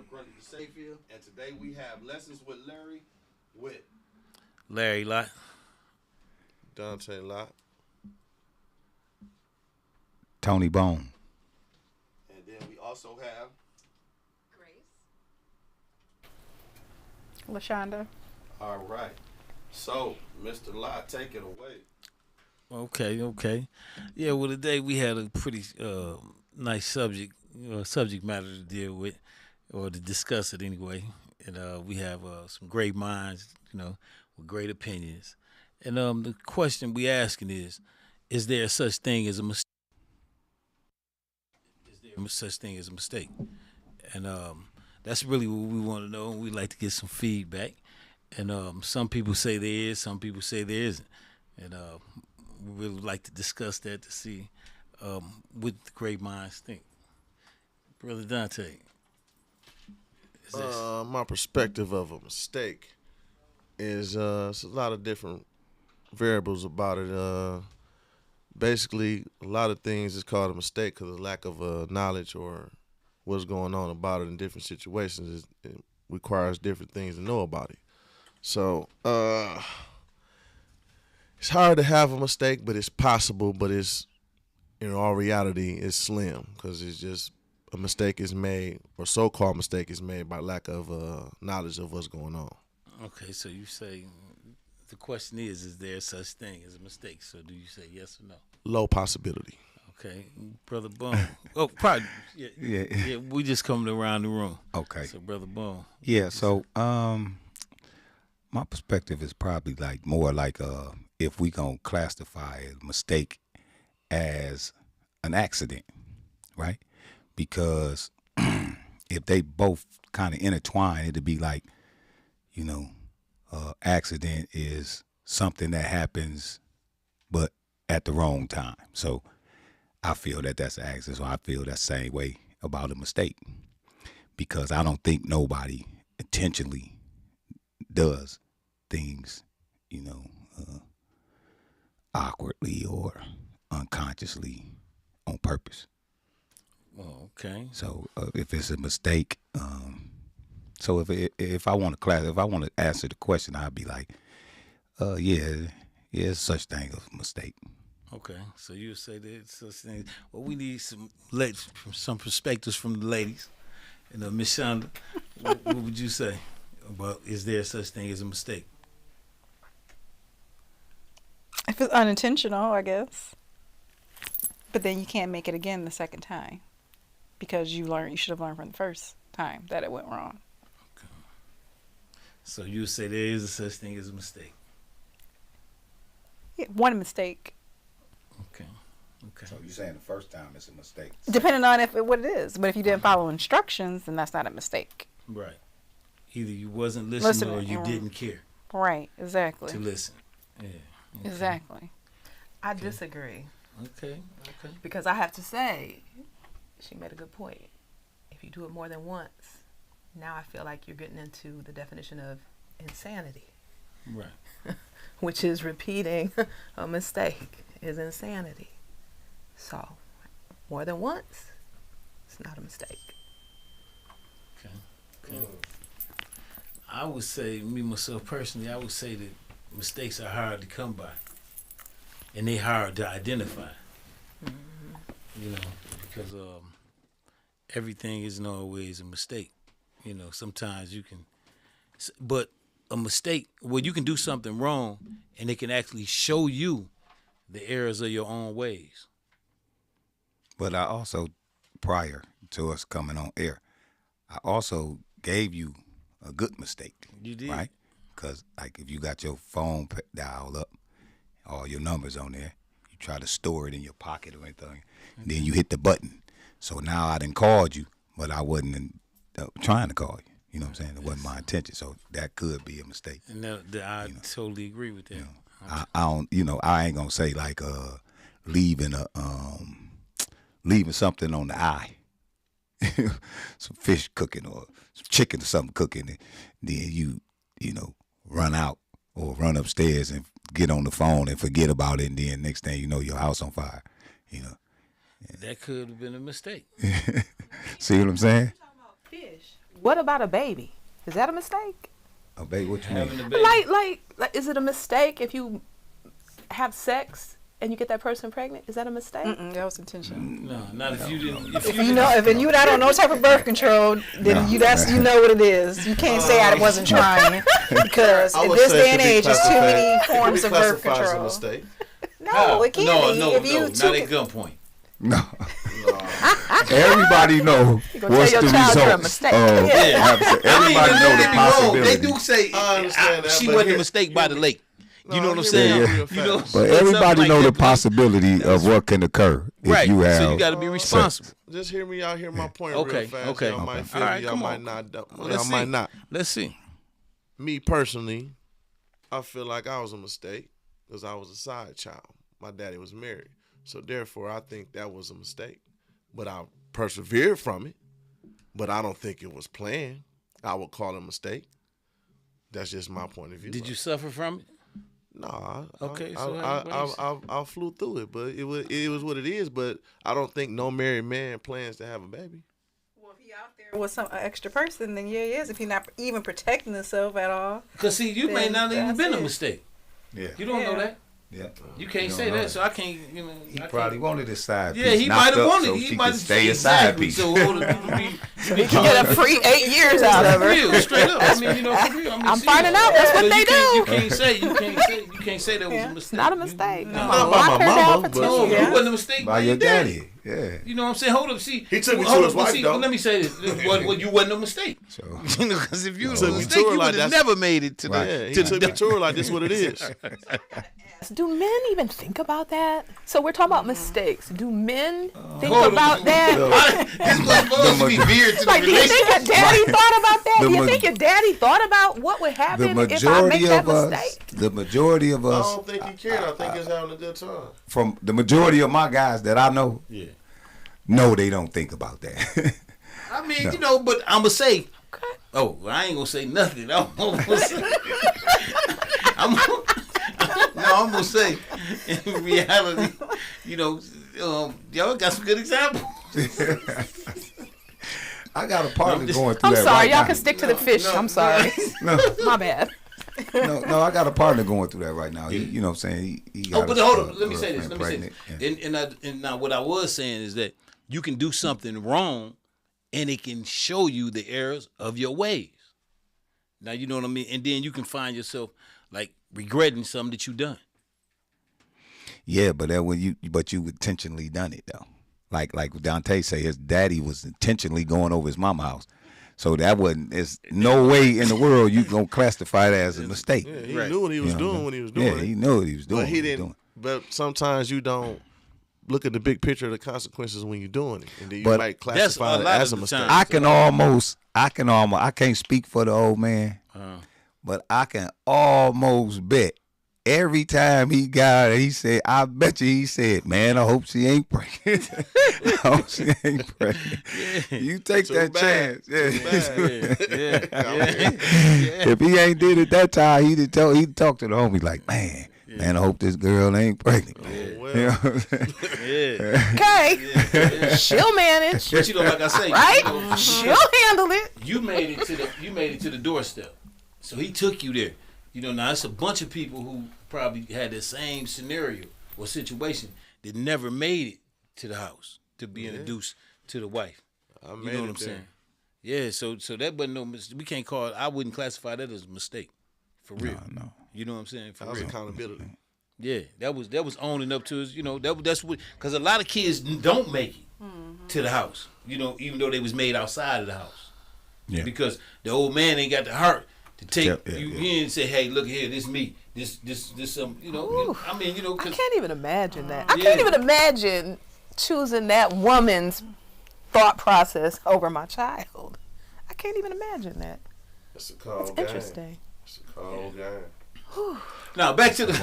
Grundy the Mayfield, and today we have lessons with Larry with Larry Lott. Dante Lott, Tony Bone. and then we also have LaShawnda. all right. So, Mr. Lott, take it away. Okay. Yeah, well, today we had a pretty nice subject matter to deal with, or to discuss it anyway. And we have some great minds, with great opinions. And the question we asking is there such thing as a mistake? Is there such thing as a mistake? And that's really what we want to know. We like to get some feedback. And some people say there is, some people say there isn't. And we really like to discuss that to see what the great minds think. Brother Dante. My perspective of a mistake is it's a lot of different variables about it. Basically, a lot of things is called a mistake because of lack of knowledge or what's going on about it in different situations. It requires different things to know about it. So it's hard to have a mistake, but it's possible. But it's, in all reality, it's slim because it's just a mistake is made, or so-called mistake is made by lack of knowledge of what's going on. Okay, so you say the question is there such thing as a mistake? So do you say yes or no? Low possibility. Okay, Brother Bone. Oh, probably. Yeah. We just coming around the room. Okay. So, Brother Bone. Yeah. So, my perspective is probably more like if we gonna classify a mistake as an accident, right? Because if they both kind of intertwine, it'd be like, accident is something that happens, but at the wrong time. So I feel that that's an accident. So I feel that same way about a mistake, because I don't think nobody intentionally does things, awkwardly or unconsciously on purpose. Oh, okay. So if it's a mistake, so if I want to if I want to answer the question, I'd be like, it's such thing as a mistake. Okay, so you say there's such things. Well, we need some perspectives from the ladies. Miss Shonda, what would you say about is there such thing as a mistake? If it's unintentional, I guess. But then you can't make it again the second time because you should have learned from the first time that it went wrong. Okay. So you say there is a such thing as a mistake. Yeah, one mistake. Okay. So you're saying the first time it's a mistake? Depending on what it is. But if you didn't follow instructions, then that's not a mistake. Right. Either you wasn't listening or you didn't care. Right, exactly. To listen. Yeah. Okay. Exactly. I disagree. Okay. Because I have to say, she made a good point. If you do it more than once, now I feel like you're getting into the definition of insanity. Right. Which is repeating a mistake is insanity. So, more than once, it's not a mistake. Okay. I would say, me myself personally, I would say that mistakes are hard to come by, and they're hard to identify. Mm-hmm. Because everything isn't always a mistake. Sometimes you can, but a mistake, you can do something wrong, and it can actually show you the errors of your own ways. But I also, prior to us coming on air, I also gave you a good mistake. You did. Right? Because, if you got your phone dialed up, all your numbers on there, you try to store it in your pocket or anything, and then you hit the button. So now I done called you, but I wasn't trying to call you. You know what I'm saying? It wasn't my intention. So that could be a mistake. And I totally agree with that. I don't, I ain't going to say leaving something on the eye. Some fish cooking or some chicken or something cooking, and then you run out or run upstairs and get on the phone and forget about it, and then next thing you know, your house on fire. That could have been a mistake. See what I'm saying? Fish. What about a baby? Is that a mistake? A baby, what you Having mean? a baby. Like, is it a mistake if you have sex and you get that person pregnant? Is that a mistake? That was intentional. No, not if you didn't. If If you you know, if you and I don't know type of birth control, then No. you know what it is. You can't say I wasn't trying because I in would this say day it and could be age, there's too many classified- forms it of could be birth classified as a control. mistake. No, it can't be. No, if you not took at it, gunpoint. No. Everybody know You gonna what's tell the your child you're a results. mistake. Everybody know the possibility. They do say I understand that, she but wasn't here- a mistake by the lake. You know what I'm hear saying? me out real You know, fast. But something everybody like know the that, possibility of what can occur if right. you have. So you got to be responsible. Just hear me out. Hear my point Okay, real fast. okay. Y'all might feel All me. right, Y'all come might on. not. Well, Y'all let's might see. not. Let's see. Me personally, I feel like I was a mistake because I was a side child. My daddy was married, so therefore I think that was a mistake. But I persevered from it. But I don't think it was planned. I would call it a mistake. That's just my point of view. Did you suffer from it? No. Okay, I, so I flew through it, but it was what it is. But I don't think no married man plans to have a baby. well, if he out there with some extra person, then yeah, he is. If he's not even protecting himself at all, Because see, you may Then not even that's been a it. mistake. Yeah. You don't know Yeah. that. Yeah. You can't You say don't know that, so I can't. You know, He I probably can't. wanted his side Yeah, piece he knocked might have up wanted. so He she might could have stay a side exactly. piece. So hold on, you You can get a free 8 years out of her. real, straight up. I mean, you know, for real. I mean, I'm serious. finding out that's what So they you do. can't say that was a mistake. Not a mistake. No, Not by Lock my her down mama, for but- 2 No, years. it wasn't a mistake By your daddy. Yeah. You know what I'm saying? Hold up, see. He took me to hold his up, wife, see, though. Let me say this: what you wasn't a mistake. So Because if you was Took a me mistake, to her you like would have that's- never made it to the. Yeah, he to took me to her like this. What it is? Do men even think about that? So we're talking about mistakes. Do men think Hold about on. that? This was supposed to be veered to the Like, do you think relationship. your daddy thought about that? The Do you ma- think your daddy thought about what would the happen if I make majority that of us, mistake? the majority of I us, don't think he cared. I think he's having a good time. from the majority of my guys that I know, Yeah. no, they don't think about that. I mean, you know, but I'm gonna say. Oh, I ain't gonna say nothing. I'm gonna say. I'm gonna say. In reality, you know, y'all got some good examples. I got a partner going through I'm that sorry, right y'all now. can stick to the fish. I'm sorry. No, My bad. no, I got a partner going through that right now. He, you know what I'm saying? He got Oh, but his, hold on. Let me say this. girlfriend Let me say pregnant, this. And now what I was saying is that you can do something wrong, and it can show you the errors of your ways. Now you know what I mean. And then you can find yourself like regretting something that you done. Yeah, but that when you intentionally done it though. Like Dante say, his daddy was intentionally going over his mama house. So that wasn't. There's no way in the world you gonna classify that as a mistake. Yeah, he Right. knew what he was You know doing what I'm when he was saying? doing Yeah, it. he knew what he was doing. But he what was didn't. doing. But sometimes you don't look at the big picture of the consequences when you're doing it, and then you But might that's classify a it lot as a of the mistake. time. I can't speak for the old man, but I can almost bet every time he got it, he said, I bet you he said, man, I hope she ain't pregnant. I hope she ain't pregnant. You take Too that bad. chance. Yeah. Yeah. If he ain't did it that time, he'd talk to the homie like, man, I hope this girl ain't pregnant. Well, You know what I'm saying? Yeah. Okay. She'll manage. But you know, like I say, Right? you know, She'll handle it. you made it to the doorstep. So he took you there. You know, now it's a bunch of people who probably had the same scenario or situation that never made it to the house to be introduced to the wife. I You made know what it I'm there. saying? Yeah, so that wasn't no mistake. We can't call it, I wouldn't classify that as a mistake. For real. No. You know what I'm saying? For That was real. accountability. Yeah, that was owning up to his, you know, that's what, because a lot of kids don't make it to the house, you know, even though they was made outside of the house. Yeah. Because the old man ain't got the heart to take Yeah, you yeah. in and say, hey, look here, this me, this you know, I mean, you know, I cause can't even imagine that. I Yeah. can't even imagine choosing that woman's thought process over my child. I can't even imagine that. That's a cold It's game. interesting. It's a cold game. now back to the,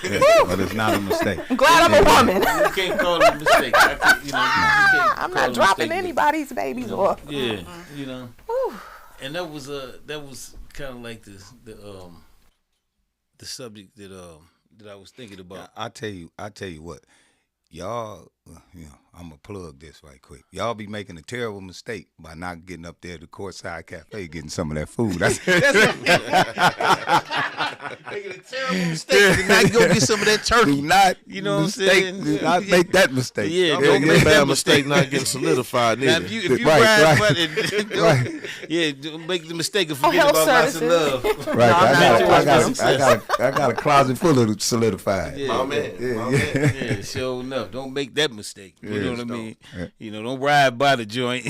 Yeah, but it's not a mistake. I'm glad I'm a woman. you can't call it a mistake. I can't, you know, you can't I'm call it not a dropping mistake, anybody's babies off. Yeah, you know, and that was kind of like the subject that I was thinking about. I tell you what, y'all, I'm gonna plug this right quick. Y'all be making a terrible mistake by not getting up there to Courtside Cafe getting some of that food. That's making a terrible mistake to not go get some of that turkey. Do not, you know what I'm saying? Do not make that mistake. Yeah, Don't make that mistake not getting solidified Now, neither. if you Right, ride right. but Right. yeah, don't make the mistake of forgetting health about lots of services. love. Right, not I got a closet full of solidified. Yeah. My man. Yeah, My yeah. man. Yeah, sure enough. Don't make that mistake. You know what I mean? Yeah. You know, don't ride by the joint.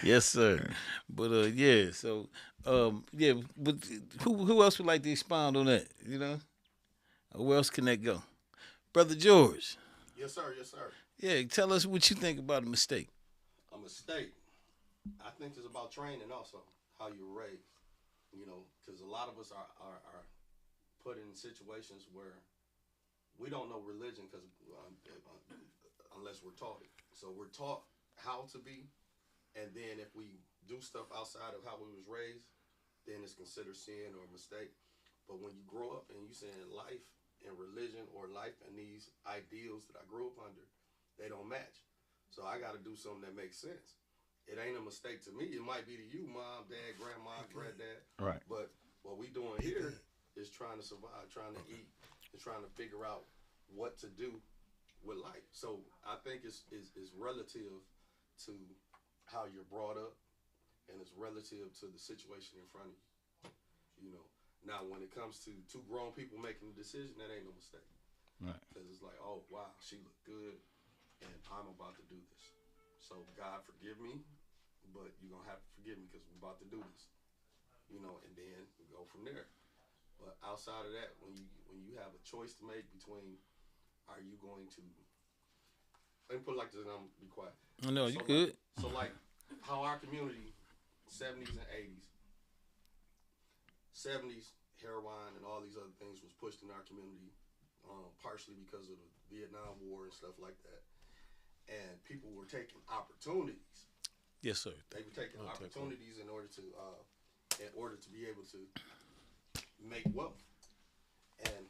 Yes, sir. But yeah, so yeah, but who else would like to expound on that? You know? Where else can that go? Brother George. Yes, sir. Yes, sir. Yeah, tell us what you think about a mistake. A mistake. I think it's about training also, how you're raised. You know, because a lot of us are put in situations where we don't know religion because unless we're taught it. So we're taught how to be, and then if we do stuff outside of how we was raised, then it's considered sin or a mistake. But when you grow up and you saying life and religion or life and these ideals that I grew up under, they don't match. So I got to do something that makes sense. It ain't a mistake to me. It might be to you, mom, dad, grandma, granddad. Right. But what we doing here is trying to survive, trying to eat, and trying to figure out what to do with life. So I think it's relative to how you're brought up, and it's relative to the situation in front of you. You know. Now, when it comes to two grown people making a decision, that ain't no mistake. Right. Because it's like, oh, wow, she looked good, and I'm about to do this. So, God, forgive me, but you're going to have to forgive me because we're about to do this. You know, and then we go from there. But outside of that, when you have a choice to make between, are you going to, let me put it like this and I'm going to be quiet. No, you So, good. So, like, how our community, 70s and 70s, heroin and all these other things was pushed in our community, partially because of the Vietnam War and stuff like that. And people were taking opportunities. Yes, sir. They were taking opportunities in order to be able to make wealth. And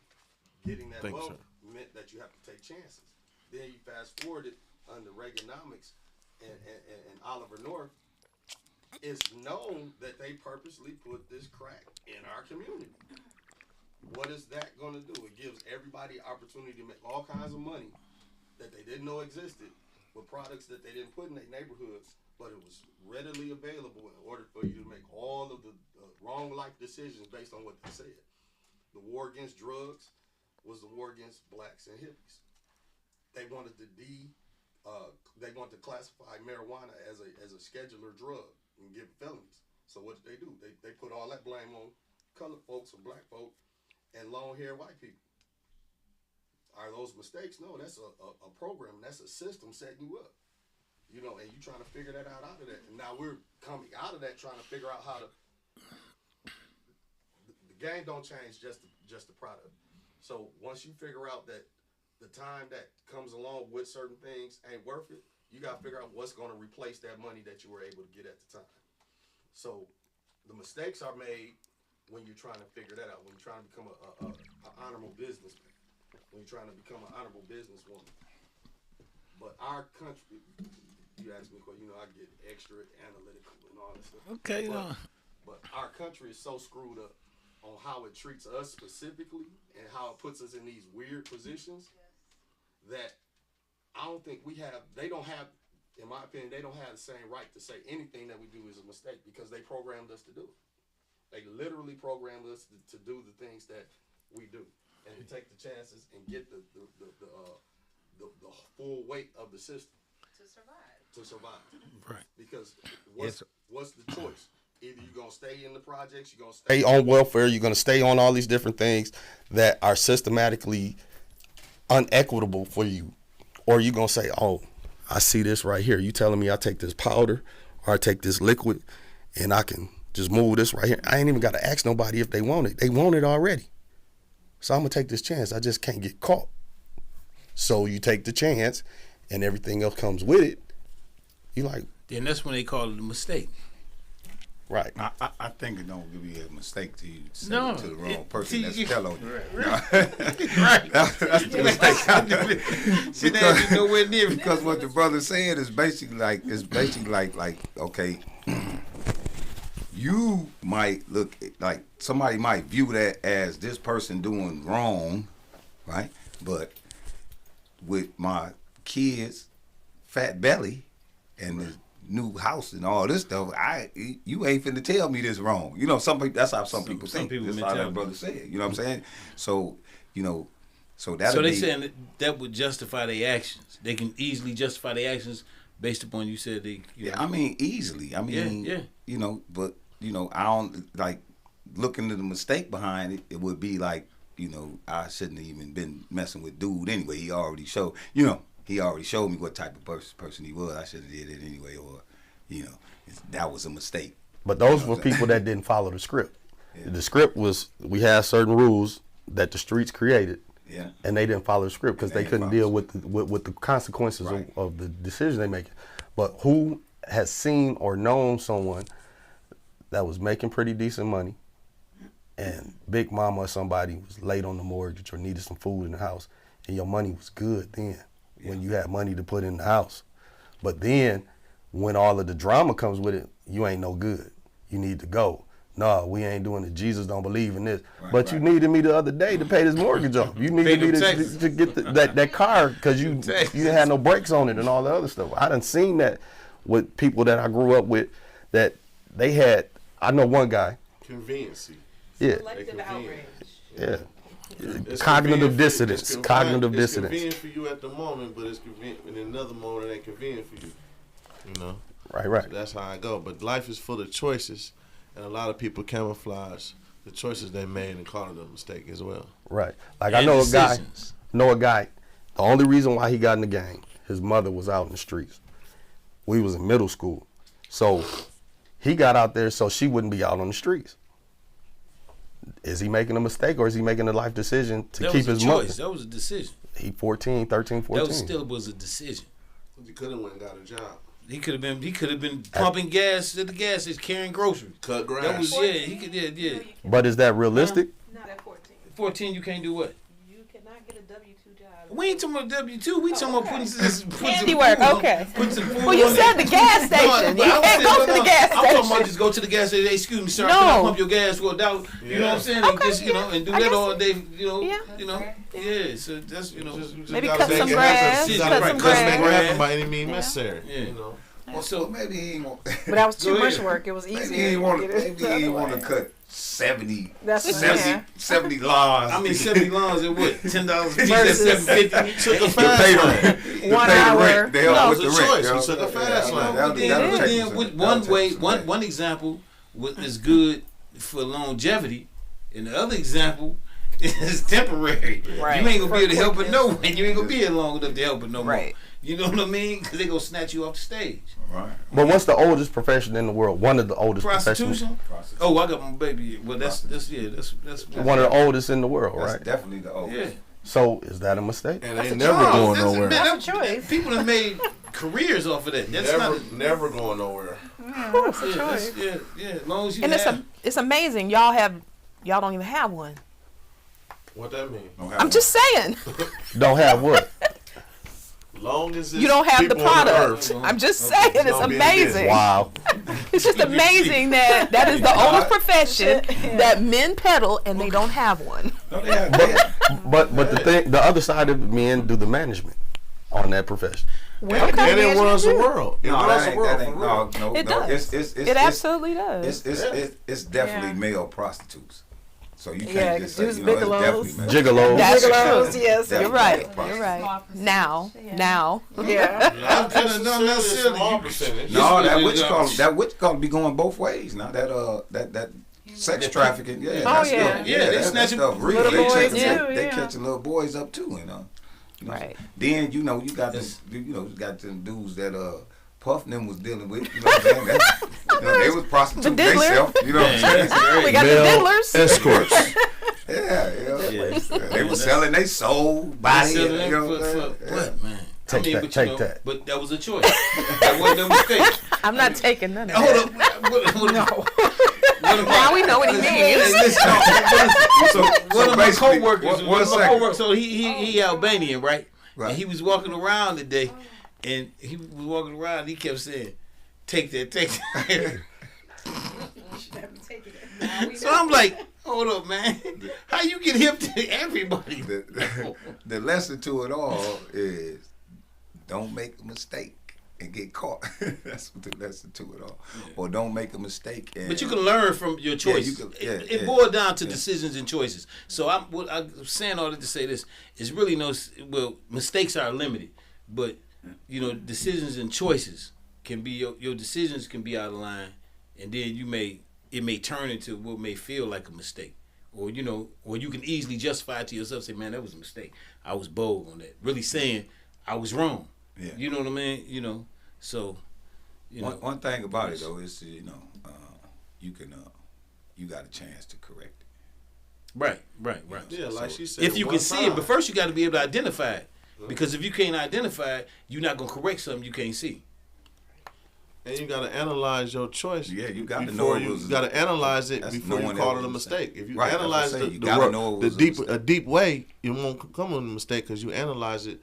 getting that wealth meant that you have to take chances. Then you fast forward it under Reaganomics and Oliver North. It's known that they purposely put this crack in our community. What is that going to do? It gives everybody opportunity to make all kinds of money that they didn't know existed with products that they didn't put in their neighborhoods, but it was readily available in order for you to make all of the wrong life decisions based on what they said. The war against drugs was the war against blacks and hippies. They wanted to classify marijuana as a scheduler drug and give felonies. So what did they do? They put all that blame on colored folks or black folk and long-haired white people. Are those mistakes? No, that's a program. That's a system setting you up. You know, and you trying to figure that out of that. And now we're coming out of that trying to figure out how to. The game don't change just the product. So once you figure out that the time that comes along with certain things ain't worth it, you got to figure out what's going to replace that money that you were able to get at the time. So the mistakes are made when you're trying to figure that out, when you're trying to become an honorable businessman, when you're trying to become an honorable businesswoman. But our country, you ask me a question, you know, I get extra analytical and all this stuff. Okay, but our country is so screwed up on how it treats us specifically and how it puts us in these weird positions that I don't think they don't have, in my opinion, they don't have the same right to say anything that we do is a mistake because they programmed us to do it. They literally programmed us to do the things that we do and to take the chances and get the full weight of the system. To survive. Right. Because what's the choice? Either you're going to stay in the projects, you're going to stay on welfare, you're going to stay on all these different things that are systematically unequitable for you. Or you're going to say, oh, I see this right here. You telling me I take this powder or I take this liquid and I can just move this right here. I ain't even got to ask nobody if they want it. They want it already. So I'm going to take this chance. I just can't get caught. So you take the chance and everything else comes with it. You like. Then that's when they call it a mistake. Right. I think it don't be a mistake to you send No, it to the wrong it- person that's you- tell on you. Right. That's the mistake. She didn't be nowhere near me. Because what the brother said is basically like okay, you might look like somebody might view that as this person doing wrong, right? But with my kids' fat belly and the new house and all this stuff, you ain't finna tell me this wrong. You know, some people, that's how some people think. people That's how mentality. that brother said. You know what I'm saying? So, you know, so that. So they saying that would justify their actions. They can easily justify their actions based upon you said they. You know, I mean, easily. I mean, yeah. you know, but you know, I don't like looking at the mistake behind it. It would be like, you know, I shouldn't have even been messing with dude anyway. He already showed, you know, he already showed me what type of person he was. I should have did it anyway, or, you know, that was a mistake. But those were people that didn't follow the script. Yeah. The script was, we had certain rules that the streets created, Yeah. and they didn't follow the script because And they they couldn't didn't deal with the consequences Right. of the decision they making. But who has seen or known someone that was making pretty decent money, and Big Mama or somebody was late on the mortgage or needed some food in the house, and your money was good then when you had money to put in the house. But then when all of the drama comes with it, you ain't no good. You need to go. No, we ain't doing it. Jesus don't believe in this. Right, but you right. needed me the other day to pay this mortgage off. You needed me to get that car because you didn't have no brakes on it and all the other stuff. I done seen that with people that I grew up with that they had. I know one guy. Conveniency. Yeah. Collective outrage. Yeah. It's Cognitive convenient dissonance. it's Cognitive It's dissonance. convenient for you at the moment, but it's convenient in another moment. It ain't convenient for you. You know. Right. So that's how I go. But life is full of choices, and a lot of people camouflage the choices they made and call it a mistake as well. Right. Like I And know decisions. a guy. The only reason why he got in the gang, his mother was out in the streets. We was in middle school, so he got out there so she wouldn't be out on the streets. Is he making a mistake or is he making a life decision to that keep was a his choice. mother? That was a decision. He 13, 14. That still was a decision. You could have went and got a job, He could have been pumping gas at the gas station, carrying groceries. cut grass. That was he could yeah. But is that realistic? Not at 14. 14, you can't do what? You cannot get a W-2 job. We ain't talking about W-2. We talking about putting some Handiwork, food, okay. Putting some food Well, you on said it. the gas station. No, You I'm can't saying, go to the gas I'm talking about station. just go to the gas station. Hey, excuse me, sir. No. Can I pump your gas for $1? You know what I'm saying? And Okay, just, you know, yeah. and do I that guess all so. day. Yeah. Yeah. So that's You just Maybe gotta cut make some it grass, happen. You cut gotta some make grass. it happen by any means necessary. Yeah. You know. Well, so maybe he ain't want. But that was too Go much ahead. work. It was easier. Maybe he ain't want. to get it Maybe the he ain't other want to way. cut 70, That's 70, 70 lawns. I mean, 70 lawns at what? $10 a piece. Versus- That's $7.50. Took a to fast pay lane. the rent. 1 to pay the hour. rent. They help No, with it the was a rent. choice. you know? You took a fast lane. That'll Then take with some- one that'll way, take some one time. one example is good for longevity, and the other example is temporary. Right. You ain't gonna For be able to help it quickness. no way. You ain't gonna be here long enough to help it no more. Right. You know what I mean? Because they gonna snatch you off the stage. Right. But what's the oldest profession in the world? One of the oldest professions. Prostitution. Oh, I got my baby. Well, that's One of the oldest in the world, That's right? definitely the oldest. yeah. So is that a mistake? And That's they a never choice. going That's- nowhere. man, That's a choice. People have made careers off of that. That's not. Never going nowhere. Yeah, that's a Yeah, choice. yeah. As long as you And have. it's amazing. Y'all don't even have one. What that mean? Don't have I'm one. just saying. Don't have what? Long as it's You don't have the people on product. earth, I'm just Okay. saying. It's Don't be in the business. amazing. Wow. It's just amazing that is the oldest profession that men peddle and they don't have one. No, they have. But the other side of men do the management on that profession. And it runs the world. It No, runs that the world. ain't. for real. No, It no. does. It's It absolutely does. It's definitely Yeah. male prostitutes. So you can't Yeah, just say, Deuce you know, it's Bigelow's. definitely male. Gigolos. That's Gigolos, true. yes. Definitely You're right. male prostitutes. You're right. Small Now. Yeah. I'm telling them not It's a silly. small percentage. No, Yes, that we witch do. call that witch call be going both ways now. That sex trafficking, yeah. Oh, that's yeah. stuff, Yeah, they that snatching stuff real. little They boys catching- too, They yeah. catching little boys up too, you know. Right. Then you got Yes. you got them dudes that Puff and them was dealing with. You know what I'm saying? They was prostituting The diddler. themselves. You know what I'm saying? We got the Male diddlers. escorts. Yeah, Yeah. They were selling their soul, body. Selling You know for what I'm saying? what, man? Take that. but, Take that. But that was a choice. That wasn't a mistake. I'm not taking none of Hold that. up. What Now we know what he means. So one of my basically, coworkers, so he Albanian, right? Right. And he was walking around today, and he was walking around. And he kept saying, "Take that, take that." So I'm like, hold up, man. How you get hip to everybody? The lesson to it all is don't make a mistake and get caught. That's what the lesson to it all. Yeah. Or don't make a mistake. But you can learn from your choice. It boils down to decisions and choices. So I'm saying all that to say this. It's really mistakes are limited. But, decisions and choices can be, your decisions can be out of line. And then it may turn into what may feel like a mistake. Or, or you can easily justify it to yourself, say, man, that was a mistake. I was bold on that. Really saying I was wrong. Yeah. You know what I mean? So, one thing about it though is, you got a chance to correct it. Right. Yeah, like she said. If you can see it, but first you got to be able to identify it. Because if you can't identify it, you're not gonna correct something you can't see. And you got to analyze your choice. Yeah, you got to know. You got to analyze it before you call it a mistake. If you analyze a deep way, you won't come with a mistake because you analyze it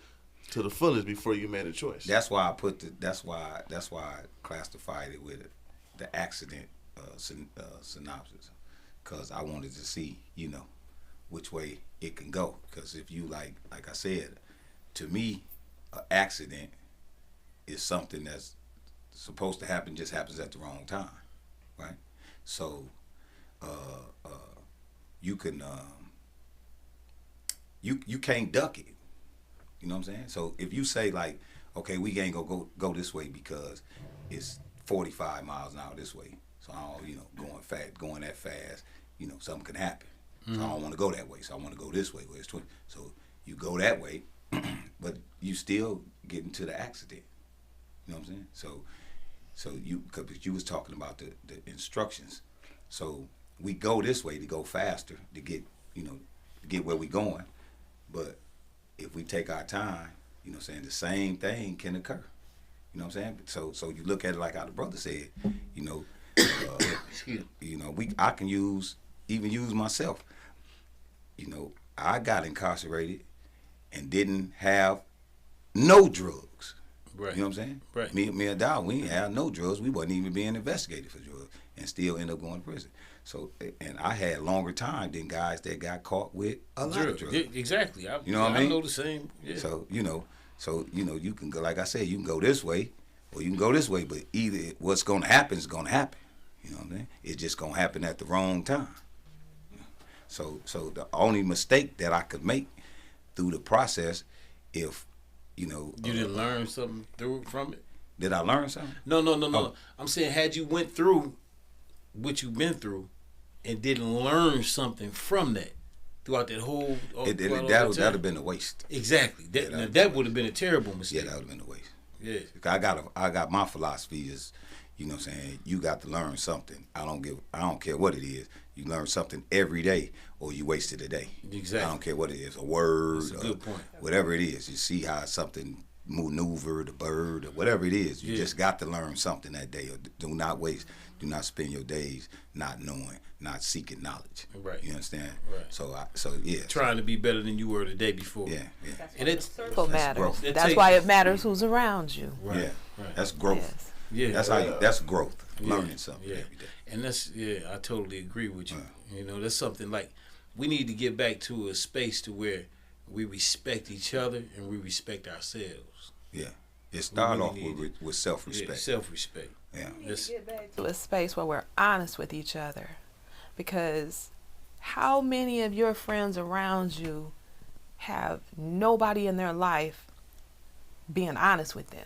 to the fullest before you made a choice. That's why I that's why I classified it with the accident synopsis, because I wanted to see which way it can go. Because if you like I said, to me, an accident is something that's supposed to happen, just happens at the wrong time, right? So you can you can't duck it. You know what I'm saying? So if you say like, okay, we ain't gonna go this way because it's 45 miles an hour this way, so I don't, going that fast, something can happen. Mm-hmm. So I don't want to go that way, so I want to go this way where it's 20. So you go that way, but you still get into the accident. You know what I'm saying? So because you was talking about the instructions, so we go this way to go faster to get where we going, but if we take our time, the same thing can occur. You know what I'm saying? So you look at it like how the brother said, I can use myself. I got incarcerated and didn't have no drugs. Right. You know what I'm saying? Right. Me and Dow, we didn't have no drugs. We wasn't even being investigated for drugs and still end up going to prison. So, and I had longer time than guys that got caught with a lot of drugs. Yeah, exactly. You know what I mean? I know the same. Yeah. So, you can go, like I said, you can go this way or you can go this way, but either what's going to happen is going to happen. You know what I'm saying? It's just going to happen at the wrong time. So the only mistake that I could make through the process, if, you didn't learn something from it? Did I learn something? No. Oh. I'm saying, had you went through what you've been through and didn't learn something from that throughout that whole that would have been a waste. Exactly. That would have been a terrible mistake. Yeah, that would have been a waste. Yeah. I got my philosophy is, you know what I'm saying, you got to learn something. I don't care what it is. You learn something every day or you wasted a day. Exactly. I don't care what it is, a word, that's a good point. Whatever it is. You see how something maneuvered, a bird, or whatever it is. You just got to learn something that day. Or do not waste. Do not spend your days not knowing, not seeking knowledge. Right. You understand? Right. So yeah. Trying to be better than you were the day before. Yeah. And it's matters. Growth. That's why it matters who's around you. Right. Yeah. Right. That's growth. Yes. Yeah. That's growth. Learning something every day. And I totally agree with you. That's something like we need to get back to a space to where we respect each other and we respect ourselves. Yeah. It started off with self-respect. Yeah, self-respect. Yeah. We need to get back to a space where we're honest with each other. Because how many of your friends around you have nobody in their life being honest with them?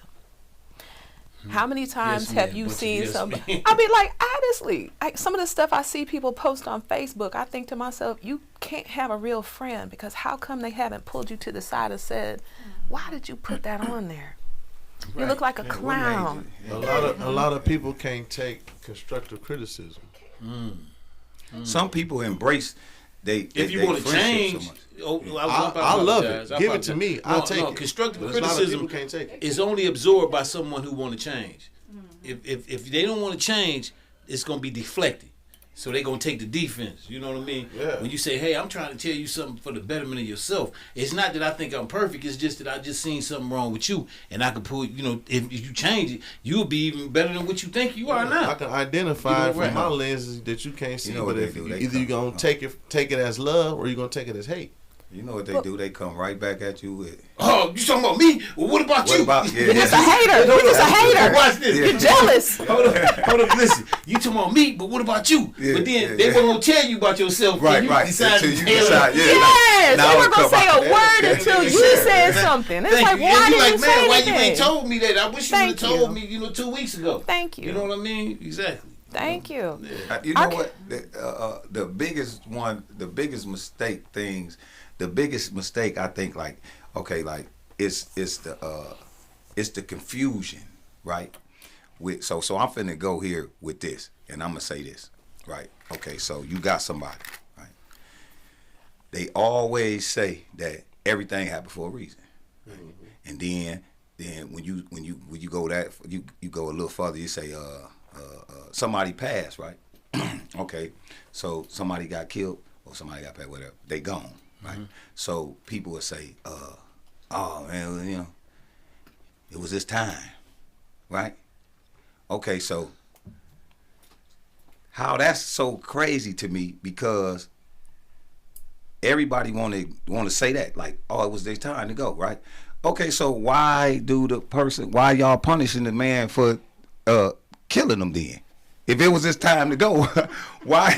How many times have you seen somebody? I'll be like, honestly, some of the stuff I see people post on Facebook, I think to myself, you can't have a real friend because how come they haven't pulled you to the side and said, why did you put that on there? You look like a clown. A lot of people can't take constructive criticism. Some people embrace if you want to change, I love it. Give it to me. I'll take it. Constructive But a lot of criticism people can't take it. is only absorbed by someone who want to change. If they don't want to change, it's gonna be deflected. So they gonna take the defense. You know what I mean? Yeah. When you say, "Hey, I'm trying to tell you something for the betterment of yourself," it's not that I think I'm perfect. It's just that I just seen something wrong with you, and I can pull. You know, if you change it, you'll be even better than what you think you are now. I can identify from my lenses that you can't see. You know but what if they do, they either you gonna take it as love or you gonna take it as hate. You know what they do? They come right back at you with. Oh, you talking about me? Well, what about you? You're just a hater. You're just a hater. Watch this. Yeah. You're jealous. Hold up, listen. You talking about me, but what about you? Yeah, but then yeah, they yeah. weren't gonna tell you about yourself. Right, you right. Decide Until to you tell decide, them. yeah. Yes, Now they weren't it's gonna say a come out. word until you Yeah. said something. It's Thank like, you. why And you didn't like, you say man, why anything? you ain't told me that? I wish you would have Thank told you. me, 2 weeks ago. Thank you. You know what I mean? Exactly. Thank you. You know what? The biggest mistake I think, like, okay, like it's the confusion, right? So I'm finna go here with this, and I'm gonna say this, right? Okay, so you got somebody, right? They always say that everything happened for a reason, and then when you go you go a little further, you say somebody passed, right? Okay, so somebody got killed or somebody got paid, whatever. They gone, right? So people would say, oh man, it was this time, right? Okay, so how that's so crazy to me, because everybody want to say that, like, oh, it was their time to go, right? Okay, so why y'all punishing the man for killing them then? If it was his time to go, why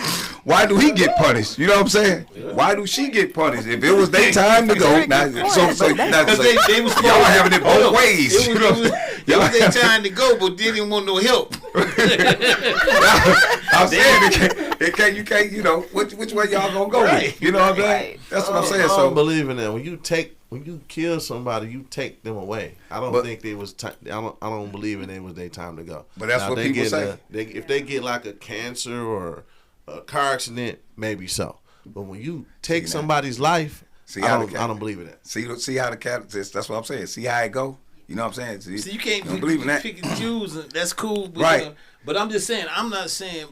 do he get punished? You know what I'm saying? Why do she get punished? If it was their time to go, They was y'all having it both ways. It was their time to go, but they didn't want no help. I'm saying it can't. You can't. You know which way y'all gonna go? Right. With? You know what I'm saying? That's what I'm saying. I So don't believe in that. When you kill somebody, you take them away. I don't think they was. I don't believe in it was their time to go. But that's what people say. If they get like a cancer or a car accident, maybe so. But when you take somebody's life, I don't believe in that. See how the cat. That's what I'm saying. See how it go. You know what I'm saying? See, you can't believe in that. pick and choose. That's cool, but, right? But I'm just saying. I'm not saying.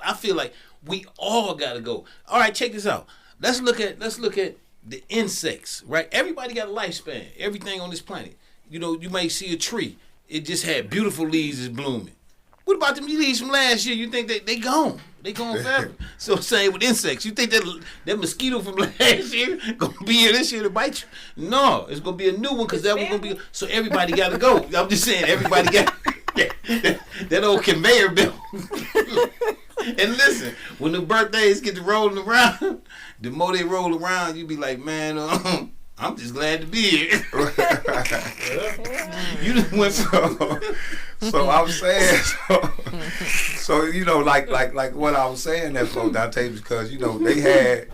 I feel like we all gotta go. All right, check this out. Let's look at the insects, right? Everybody got a lifespan. Everything on this planet. You know, you may see a tree. It just had beautiful leaves is blooming. What about them leaves from last year? You think they gone? They gone forever. So same with insects. You think that mosquito from last year gonna be here this year to bite you? No, it's gonna be a new one because that one gonna be. So everybody got to go. I'm just saying, everybody got that old conveyor belt. And listen, when the birthdays get to rolling around, the more they roll around, you be like, man, I'm just glad to be here. You just went so I'm saying, so you know, like what I was saying that for Dante, because you know they had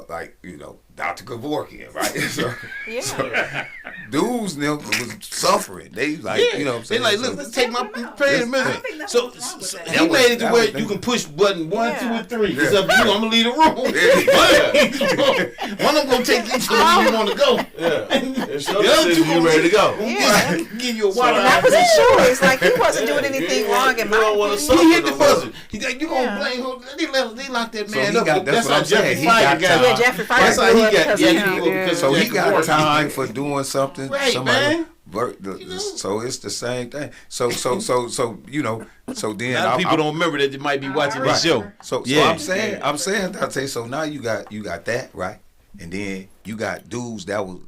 like Dr. Kevorkian, right? So dudes was suffering. They like you know what I'm saying. They like, look, let's take my pay in a minute. So he made it to where you can push button 1, 2, and 3. It's up to you. I'm gonna leave the room. One of them gonna take you to where you want to go. The other two you ready to go. Give you a water. That was his choice. Like, he wasn't doing anything wrong in my opinion. He hit the buzzer. He's like, you gonna blame who? They locked that man up. That's That's what how I'm saying. Jeffrey Fire got. Jeffrey Fire. That's how he got. So he got time for doing something. Right, man. So it's the same thing. So you know. So then a lot of people don't remember that they might be watching this show. So I'm saying Dante. So now you got that right, and then you got dudes that was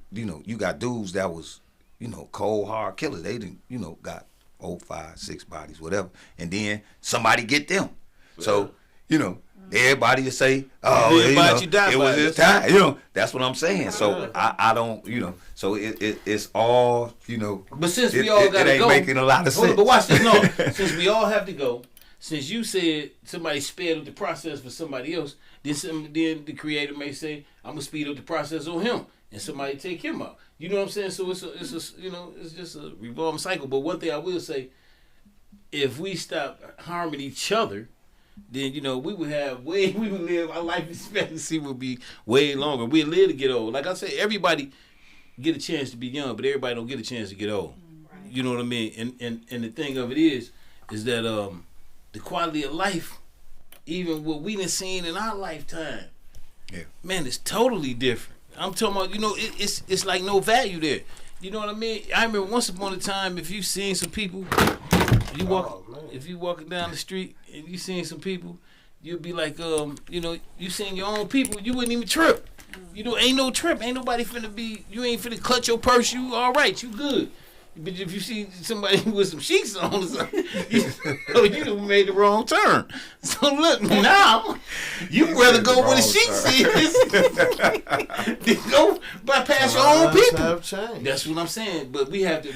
cold hard killers. They didn't got 5, 6 bodies, whatever, and then somebody get them. So everybody will say, "Oh, it was his time." That's what I'm saying. So I don't, So it's all, But since we all got to go, it ain't making a lot of sense. But watch this. No, since we all have to go, since you said somebody sped up the process for somebody else, then the creator may say, "I'm gonna speed up the process on him," and somebody take him out. You know what I'm saying? So it's just a revolving cycle. But one thing I will say, if we stop harming each other, then we would live, our life expectancy would be way longer. We'd live to get old. Like I say, everybody get a chance to be young, but everybody don't get a chance to get old. Right. You know what I mean? And the thing of it is that the quality of life, even what we done seen in our lifetime, man, it's totally different. I'm talking about, it's like no value there. You know what I mean? I remember once upon a time, if you seen some people, if you walking down the street and you seen some people, you'd be like, you seen your own people, you wouldn't even trip. Ain't no trip. Ain't nobody finna be, you ain't finna clutch your purse, you all right, you good. But if you see somebody with some sheets on or something, you done made the wrong turn. So look, now, you rather go where the sheets is than go bypass your own people. That's what I'm saying. But we have to,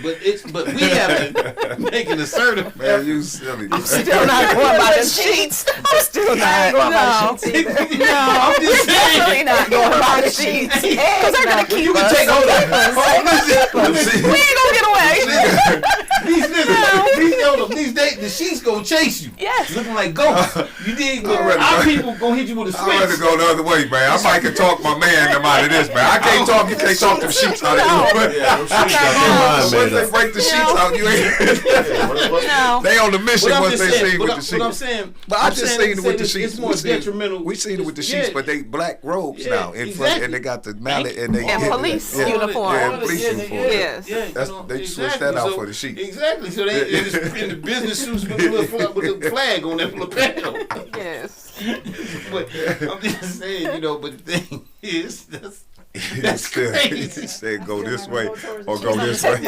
but we have to make an assertive. Man, you silly. I'm still not going by the sheets. I'm still not going by the sheets either. No, I'm just saying. Definitely not going by the sheets. Because they're going to keep us. You can take over. We ain't going to get away. The sheets gonna chase you. Yes. Looking like ghosts. You dig? Our people gonna hit you with a switch. I'm ready to go the other way, man. I might can talk my man out of this, man. I can't talk. You can't talk them sheets out of you. Once they break the sheets out, you ain't. No. They on the mission once they seen with the sheets. What I'm saying, but I just seen it with the sheets. It's more detrimental. We seen it with the sheets, but they black robes now in front, and they got the mallet and they police uniform. Yeah, police uniform. Yes. They switched that out for the sheets. Exactly. So they just in the business suits with the flag on that lapel. Yes. But I'm just saying, but the thing is, that's crazy. He said go this way or go this way.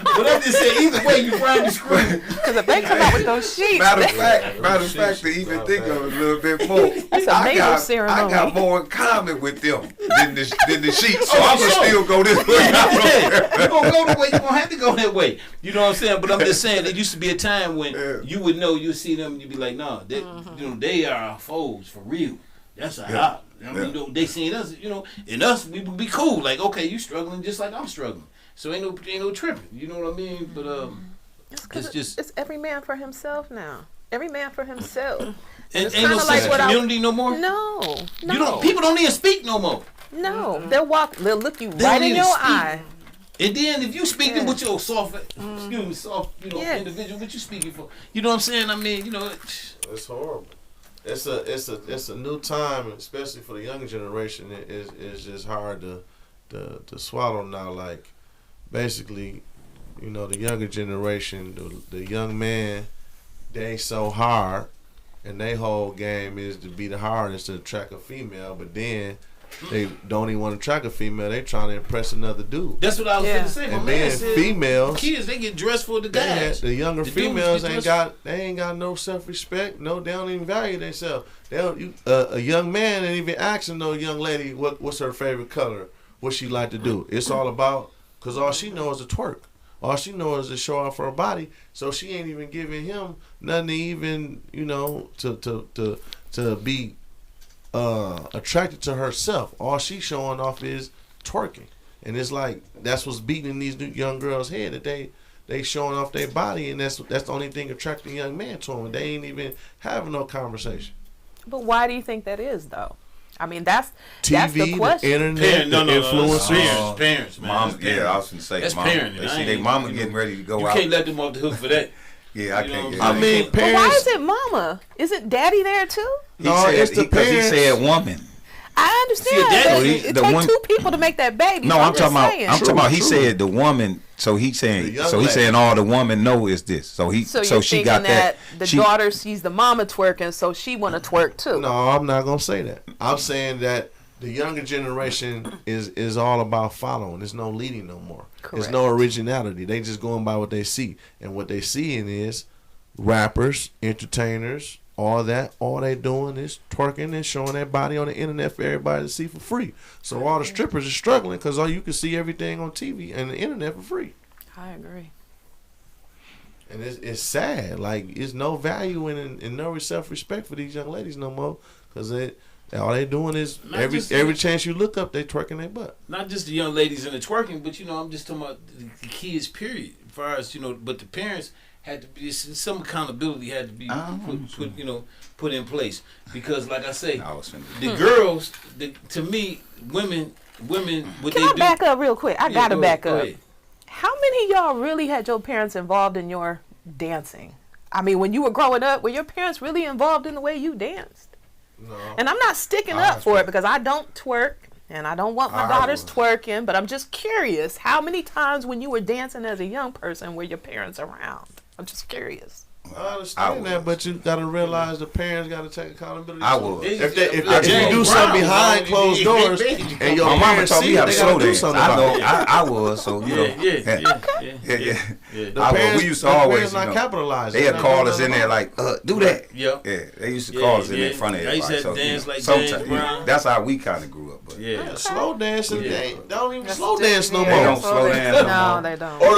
But I'm just saying, either way, you probably screwed. Because if they come out with those sheets. Matter of fact, to even think of it a little bit more, that's a major ceremony. I got more in common with them than the sheets. So I'm gonna still go this way. You're gonna go the way. You're gonna have to go that way. You know what I'm saying? But I'm just saying, there used to be a time when you would know, you'd see them, and you'd be like, nah, they are our foes for real. That's a hot. I mean, they seen us, and us, we would be cool. Like, okay, you struggling just like I'm struggling. So ain't no tripping. You know what I mean? But it's every man for himself now. Every man for himself. And ain't no sense of community no more. No. People don't even speak no more. No, they'll look you right in your eye. And then if you speaking with your soft, individual, what you speaking for? You know what I'm saying? I mean, it's horrible. It's a new time, especially for the younger generation. It's just hard to swallow now. Like, basically, the younger generation, the young man, they so hard, and their whole game is to be the hardest to attract a female. But then they don't even want to attract a female. They trying to impress another dude. That's what I was going to say. And then females, kids, they get dressed for the guys. The younger females ain't got no self-respect. No, they don't even value themselves. A young man ain't even asking no young lady what's her favorite color, what she like to do. It's all about, because all she knows is to twerk. All she knows is to show off her body. So she ain't even giving him nothing to even, to be attracted to herself. All she's showing off is twerking, and it's like that's what's beating in these new young girls' head, that they showing off their body, and that's the only thing attracting young man to them. They ain't even having no conversation. But why do you think that is, though? I mean, that's TV, the question. The internet, influencers, parents, man. Moms, I was gonna say, that's mom. parenting. They see their mama getting ready to go out. You can't let them off the hook for that. Yeah, I can't. I mean, parents. But why is it mama? Isn't daddy there too? It's the parents. He said woman. I understand. It takes two people to make that baby. No, I'm talking about. He said the woman. So he's saying. He's saying all the woman know is this. So she got that. The daughter sees the mama twerking, so she want to twerk too. No, I'm not gonna say that. I'm saying that the younger generation is all about following. There's no leading no more. Correct. There's no originality. They just going by what they see, and what they seeing is rappers, entertainers. All they doing is twerking and showing their body on the internet for everybody to see for free. So all the strippers are struggling because you can see everything on TV and the internet for free. I agree. And it's sad. Like, it's no value and no self-respect for these young ladies no more, because all they doing is every chance you look up, they twerking their butt. Not just the young ladies in the twerking, but I'm just talking about the kids. Period. As far as but the parents had to be some accountability had to be put in place, because like I say, the girls, to me, women. What Can I back up real quick? I gotta back up. Ahead. How many of y'all really had your parents involved in your dancing? I mean, when you were growing up, were your parents really involved in the way you danced? No. And I'm not sticking up for it because I don't twerk and I don't want my daughters twerking, but I'm just curious, how many times when you were dancing as a young person were your parents around? I'm just curious. I understand that, but you gotta realize the parents gotta take accountability. I would. If you do something behind closed doors and your My mama parents taught see me how to they slow gotta do dance. something I about know. it. I was. So you know. Yeah. We used to always, not capitalize. they'd call us in there like, do that. Yep. Yeah, they used to call us in front of I used to everybody. have to dance like sometimes, James Brown. that's how we kind of grew up. But Yeah. Slow dancing, they don't even That's slow still- dance no yeah, they more. don't slow dance. No, they don't. Or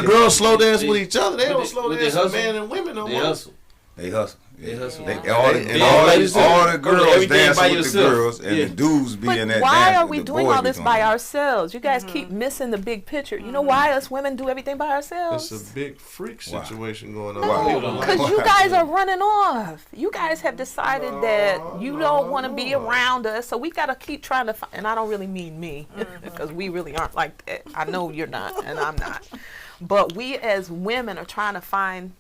the girls slow dance with each other. They don't But slow they dance hustle. with men and women no They more. hustle. They hustle. They hustle. All the girls Everything dancing by with yourself. the girls, and Yeah. the dudes be in But that why dance, are we the doing boys all be this doing by it. ourselves? You guys keep missing the big picture. You know why us women do everything by ourselves? It's a big freak Why? situation going on. No, because you guys are running off. You guys have decided that you don't want to be around us, so we got to keep trying to find, and I don't really mean me, because we really aren't like that. I know you're not, and I'm not. But we as women are trying to find,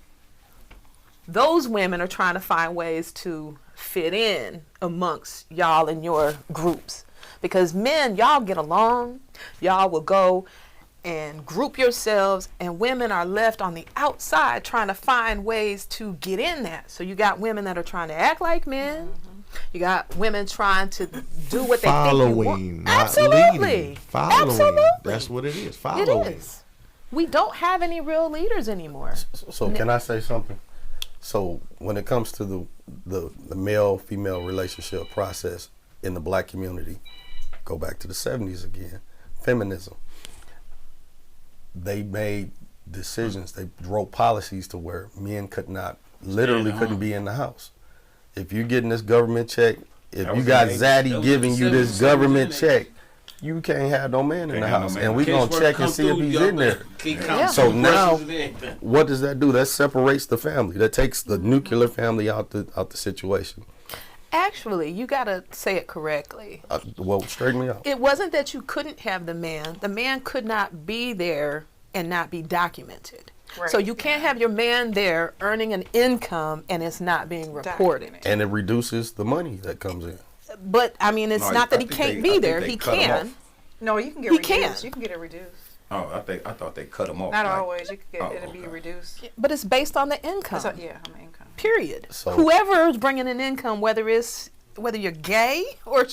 those women are trying to find ways to fit in amongst y'all and your groups. Because men, y'all get along, y'all will go and group yourselves, and women are left on the outside trying to find ways to get in that. So you got women that are trying to act like men. You got women trying to do what they think you want. Following, not Absolutely. leading. Following. Absolutely. That's what it is. It Following. is. We don't have any real leaders anymore. So can I say something? So when it comes to the male-female relationship process in the black community, go back to the 70s again, feminism. They made decisions, they wrote policies to where men couldn't be in the house. If you're getting this government check, if you got Zaddy giving you this government check, you can't have no man in the house. And we're going to check and see if he's in there. So now, what does that do? That separates the family. That takes the nuclear family out the situation. Actually, you got to say it correctly. Well, straighten me out. It wasn't that you couldn't have the man. The man could not be there and not be documented. Right. So you can't have your man there earning an income and it's not being reported. Documented. And it reduces the money that comes in. But I mean, it's No, not that I he think can't they- I be think there. they He cut him can. off. No, you can get He reduced. can. You can get it reduced. Oh, I thought they cut them off. Not like- always. You could get it'll be okay. reduced. But it's based on the income. So, yeah, on the income. Period. So- Whoever is bringing an income, whether you're gay or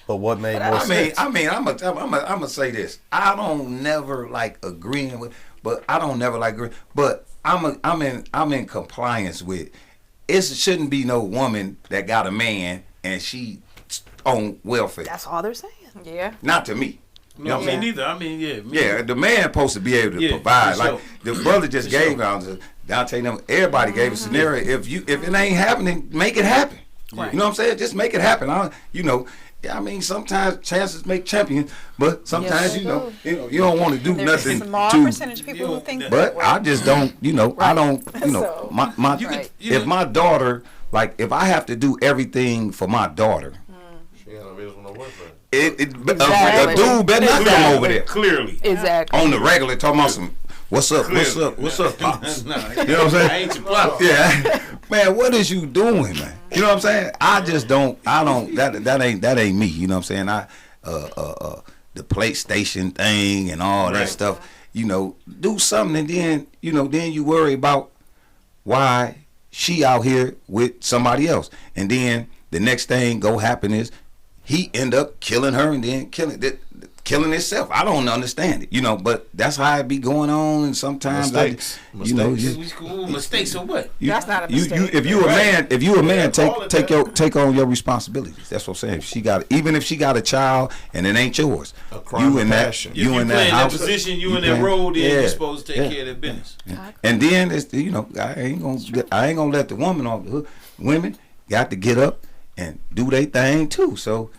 But what made more I mean, sense? I'm gonna say this. I don't never like agreeing with, but I don't never like agreeing. But I'm in compliance with. It shouldn't be no woman that got a man and she on welfare. that's all they're saying. Yeah. Not to me. You know No, what I'm me saying? neither. I mean, yeah. Yeah, the man supposed to be able to provide. for Like sure. the brother just For gave sure. out. Dante, them, everybody gave a scenario. If it ain't happening, make it happen. Right. You know what I'm saying? Just make it happen. I mean, sometimes chances make champions, but sometimes Yes, you don't want to do There's nothing a small to. percentage of people who think But that way. I just don't. I don't. So- my Right. if my daughter, like, if I have to do everything for my daughter, She ain't no reason no boyfriend. a dude better not come over there Clearly. Exactly. on the regular talking about some. What's up, pops? Nah, You know what I'm saying? I ain't your pops. Yeah, man, what is you doing, man? You know what I'm saying? I just don't. That ain't me. You know what I'm saying? The PlayStation thing and all that Right. stuff. Do something, and then then you worry about why she out here with somebody else, and then the next thing go happen is he end up killing her and then killing himself. I don't understand it, but that's how it be going on. And sometimes, Mistakes. Mistakes or what? That's not a mistake. If you a man, call it take on your responsibilities. That's what I'm saying. Even if she got a child and it ain't yours, A crime of passion. If you in play that in that house, position, you in that playing- role, then yeah, you're supposed to take yeah, care of that business. yeah. And then it's I ain't gonna let the woman off the hook. Women got to get up and do their thing too. So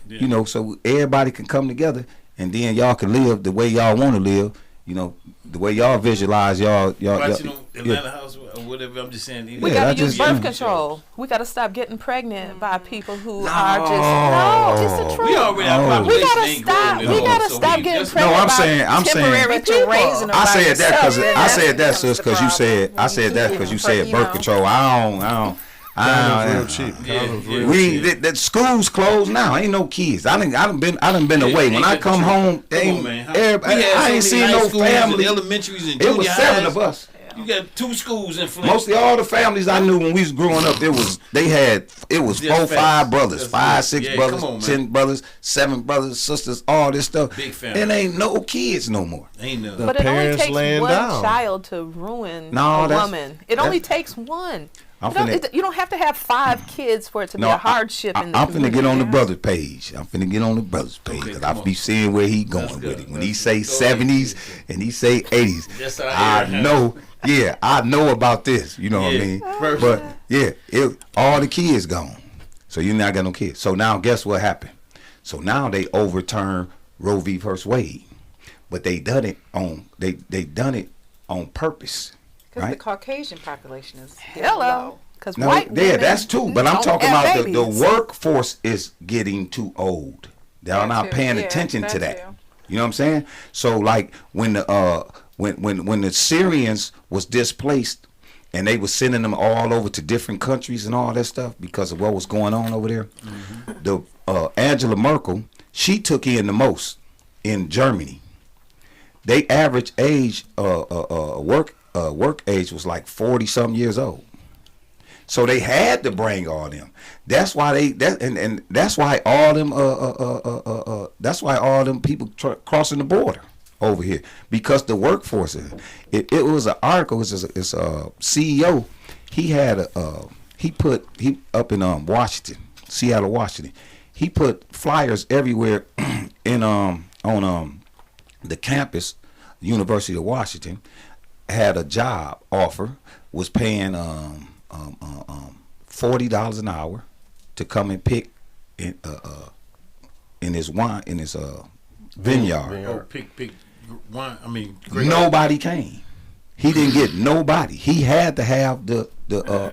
so everybody can come together, and then y'all can live the way y'all want to live, You know, the way y'all visualize y'all Watching on Atlanta House or whatever. I'm just saying. We Yeah, got to use birth yeah. control. We got to stop getting pregnant by people who are just it's the truth. We already our No. We population gotta ain't stop. growing We at all, gotta so stop we getting just- pregnant No, I'm by saying- temporary But you're raising people. them I by said that because yourself. I said that That's sis the because you said problem. I said that because you said You birth know. control. I Condoms real don't. cheap. Yeah, Condoms yeah. real We cheap. the schools closed now. Ain't no kids. I done been away. Yeah, When I ain't that come the home, truth? Come ain't on, man. everybody. We had I so ain't seen many no high schools and family. elementaries and It junior was 7 highs. of us. You got 2 schools in Flint. Mostly all the families I knew when we was growing up, it was Just 4, facts. 5 brothers, That's 5, it. 6 Yeah, brothers, come on, man. 10 brothers, 7 brothers, sisters, all this stuff. Big family. It ain't no kids no more. Ain't no. The But it only parents takes laying one down. child to ruin No, a that's- woman. It only takes one. I'm You don't, finna- you don't have to have 5 kids for it to be No, a hardship in the I'm finna community. get on the brother's page. I'm finna get on the brother's page Okay, because come I on. be seeing where he going Let's with go. it. When Let's he go. say Go 70s ahead. and he say 80s, That's our I era. know. Yeah, I know about this. You know what I Yeah, mean? first. But yeah, all the kids gone. So you not got no kids. So now guess what happened? So now they overturn Roe v. Wade, but they done it on on purpose, Because the right? Caucasian population is Hello. Because No, white yeah, women that's too. But I'm don't talking have about the babies. workforce is getting too old. They're That not too. paying Yeah, attention to that that. too. You know what I'm saying? So like when the when the Syrians was displaced and they was sending them all over to different countries and all that stuff because of what was going on over there, the Angela Merkel, she took in the most in Germany. They average age work age was like 40 something years old. So they had to bring all them. That's why and that's why all them that's why all them people crossing the border over here, because the workforce. It was an article. It's a CEO. He had he up in Washington, Seattle, Washington. He put flyers everywhere in on the campus, University of Washington. Had a job offer, was paying $40 an hour to come and pick in his vineyard. Oh, pick wine. I mean, great. Nobody came. He didn't get nobody. He had to have the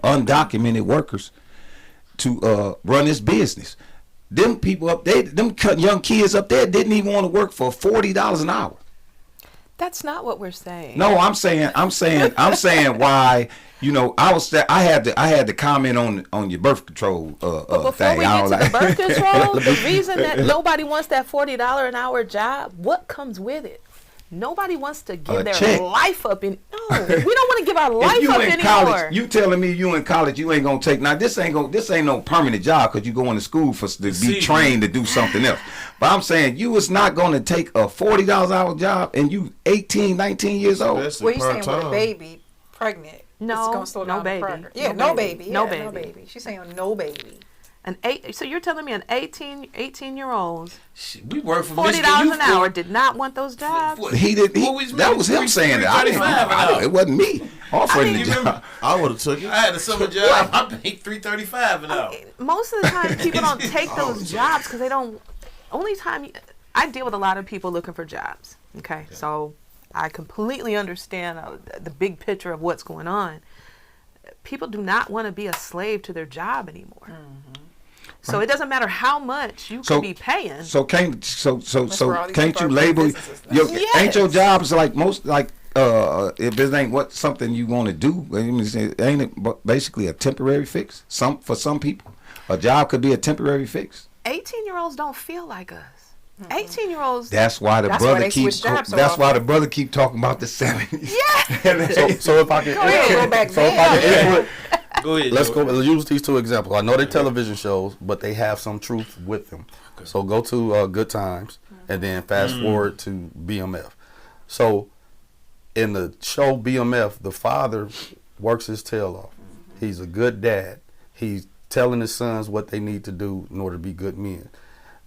undocumented workers to run his business. Them people up there, them young kids up there didn't even want to work for $40 an hour. That's not what we're saying. No, I'm saying why. You know, I had to comment on your birth control But before thing. we I get was to the birth control, the reason that Look. nobody wants that $40 an hour job, what comes with it? Nobody wants to give A their check. life up in. No, we don't want to give our life If you up in anymore. college, you telling me you in college, you ain't gonna take. Now this ain't no permanent job because you going to school to be See. trained to do something else. But I'm saying you is not gonna take a $40 an hour job and you 18, 19 years old. Especially Well, you saying with a part-time. baby pregnant? No, it's gonna slow no down the baby. progress. Yeah, No no baby. baby. No Yeah, no baby. baby. She's saying no baby. So you're telling me an 18-year-old, Shit, we work for $40 Michigan Youth an hour Corps. did not want those jobs? What- He did. what was That me? was him saying that. I didn't. $3.35 an hour. It wasn't me offering You the remember? job. I would have took it. I had a summer job. I paid $3.35 an hour. Most of the time, people don't take those jobs because they don't. Only time I deal with a lot of people looking for jobs. Okay, so I completely understand the big picture of what's going on. People do not want to be a slave to their job anymore. So it doesn't matter how much you So- could be paying. So can't where all these can't people you are label businesses now. ain't your Yes. jobs like most like if it ain't what something you want to do, ain't it basically a temporary fix? For some people, a job could be a temporary fix. 18-year-olds don't feel like us. 18-year-olds. That's why the That's why brother they keeps. switch jobs so That's why often. the brother keep talking about the 70s. Yeah. So if I can, Go ahead. Go back so if I can there. input, Go ahead. let's Joe. go. Let's use these two examples. I know they're television shows, but they have some truth with them. So go to Good Times, and then fast forward to BMF. So in the show BMF, the father works his tail off. He's a good dad. He's telling his sons what they need to do in order to be good men.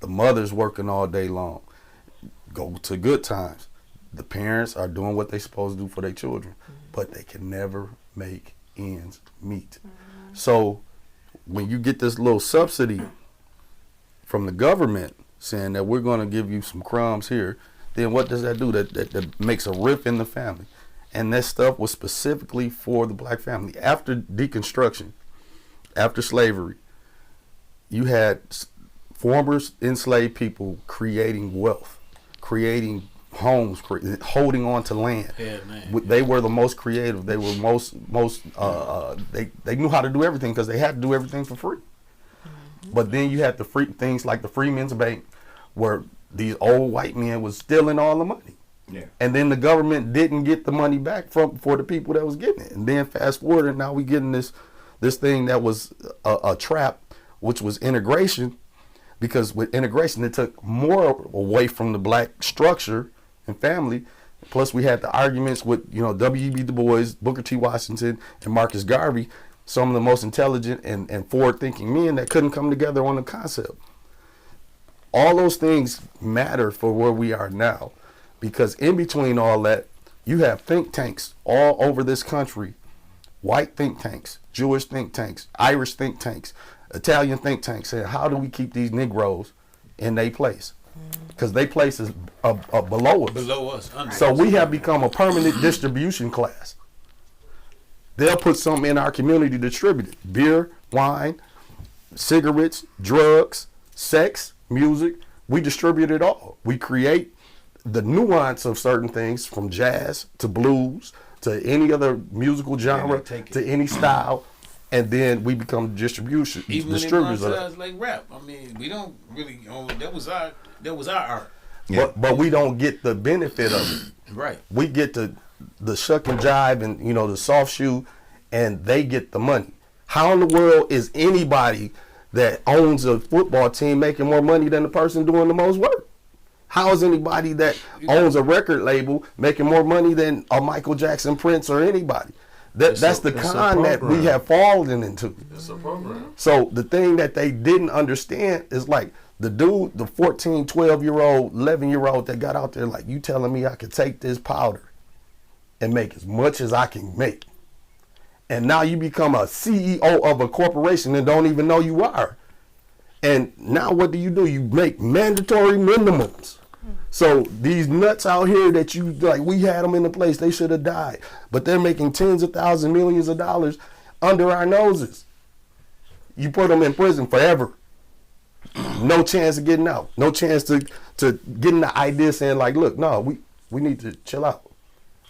The mother's working all day long. Go to Good Times. The parents are doing what they're supposed to do for their children, but they can never make ends meet. So when you get this little subsidy from the government saying that we're going to give you some crumbs here, then what does that do? That makes a rift in the family. And that stuff was specifically for the black family. After deconstruction, after slavery, you had former enslaved people creating wealth, creating homes, holding on to land. Yeah, man. They were the most creative. They were most they knew how to do everything because they had to do everything for free. But then you had the free things like the Freeman's Bank, where these old white men was stealing all the money. Yeah. And then the government didn't get the money back for the people that was getting it. And then fast forward, and now we getting this thing that was a trap, which was integration, because with integration it took more away from the black structure and family. Plus we had the arguments with W.E.B. Du Bois, Booker T. Washington, and Marcus Garvey, some of the most intelligent and forward-thinking men that couldn't come together on the concept. All those things matter for where we are now, because in between all that, you have think tanks all over this country, white think tanks, Jewish think tanks, Irish think tanks, Italian think tanks, saying, how do we keep these Negroes in their place? Because their place is below us. Below us. So we have become a permanent distribution class. They'll put something in our community to distribute it. Beer, wine, cigarettes, drugs, sex, music. We distribute it all. We create the nuance of certain things, from jazz to blues to any other musical genre to any style, and then we become distributors of that. Like rap. I mean, we don't really own. That was our art. Yeah. But we don't get the benefit of it. Right. We get the shuck and jive and the soft shoe, and they get the money. How in the world is anybody that owns a football team making more money than the person doing the most work? How is anybody that owns a record label making more money than a Michael Jackson, Prince, or anybody? That's the con that we have fallen into. It's a program. So the thing that they didn't understand is like the dude, the 14, 12-year-old, 11-year-old that got out there, like, you telling me I could take this powder and make as much as I can make. And now you become a CEO of a corporation and don't even know you are. And now what do? You make mandatory minimums. So these nuts out here that you, like, we had them in the place, they should have died. But they're making tens of thousands, millions of dollars under our noses. You put them in prison forever. No chance of getting out. No chance to getting the idea saying, like, look, no, we need to chill out.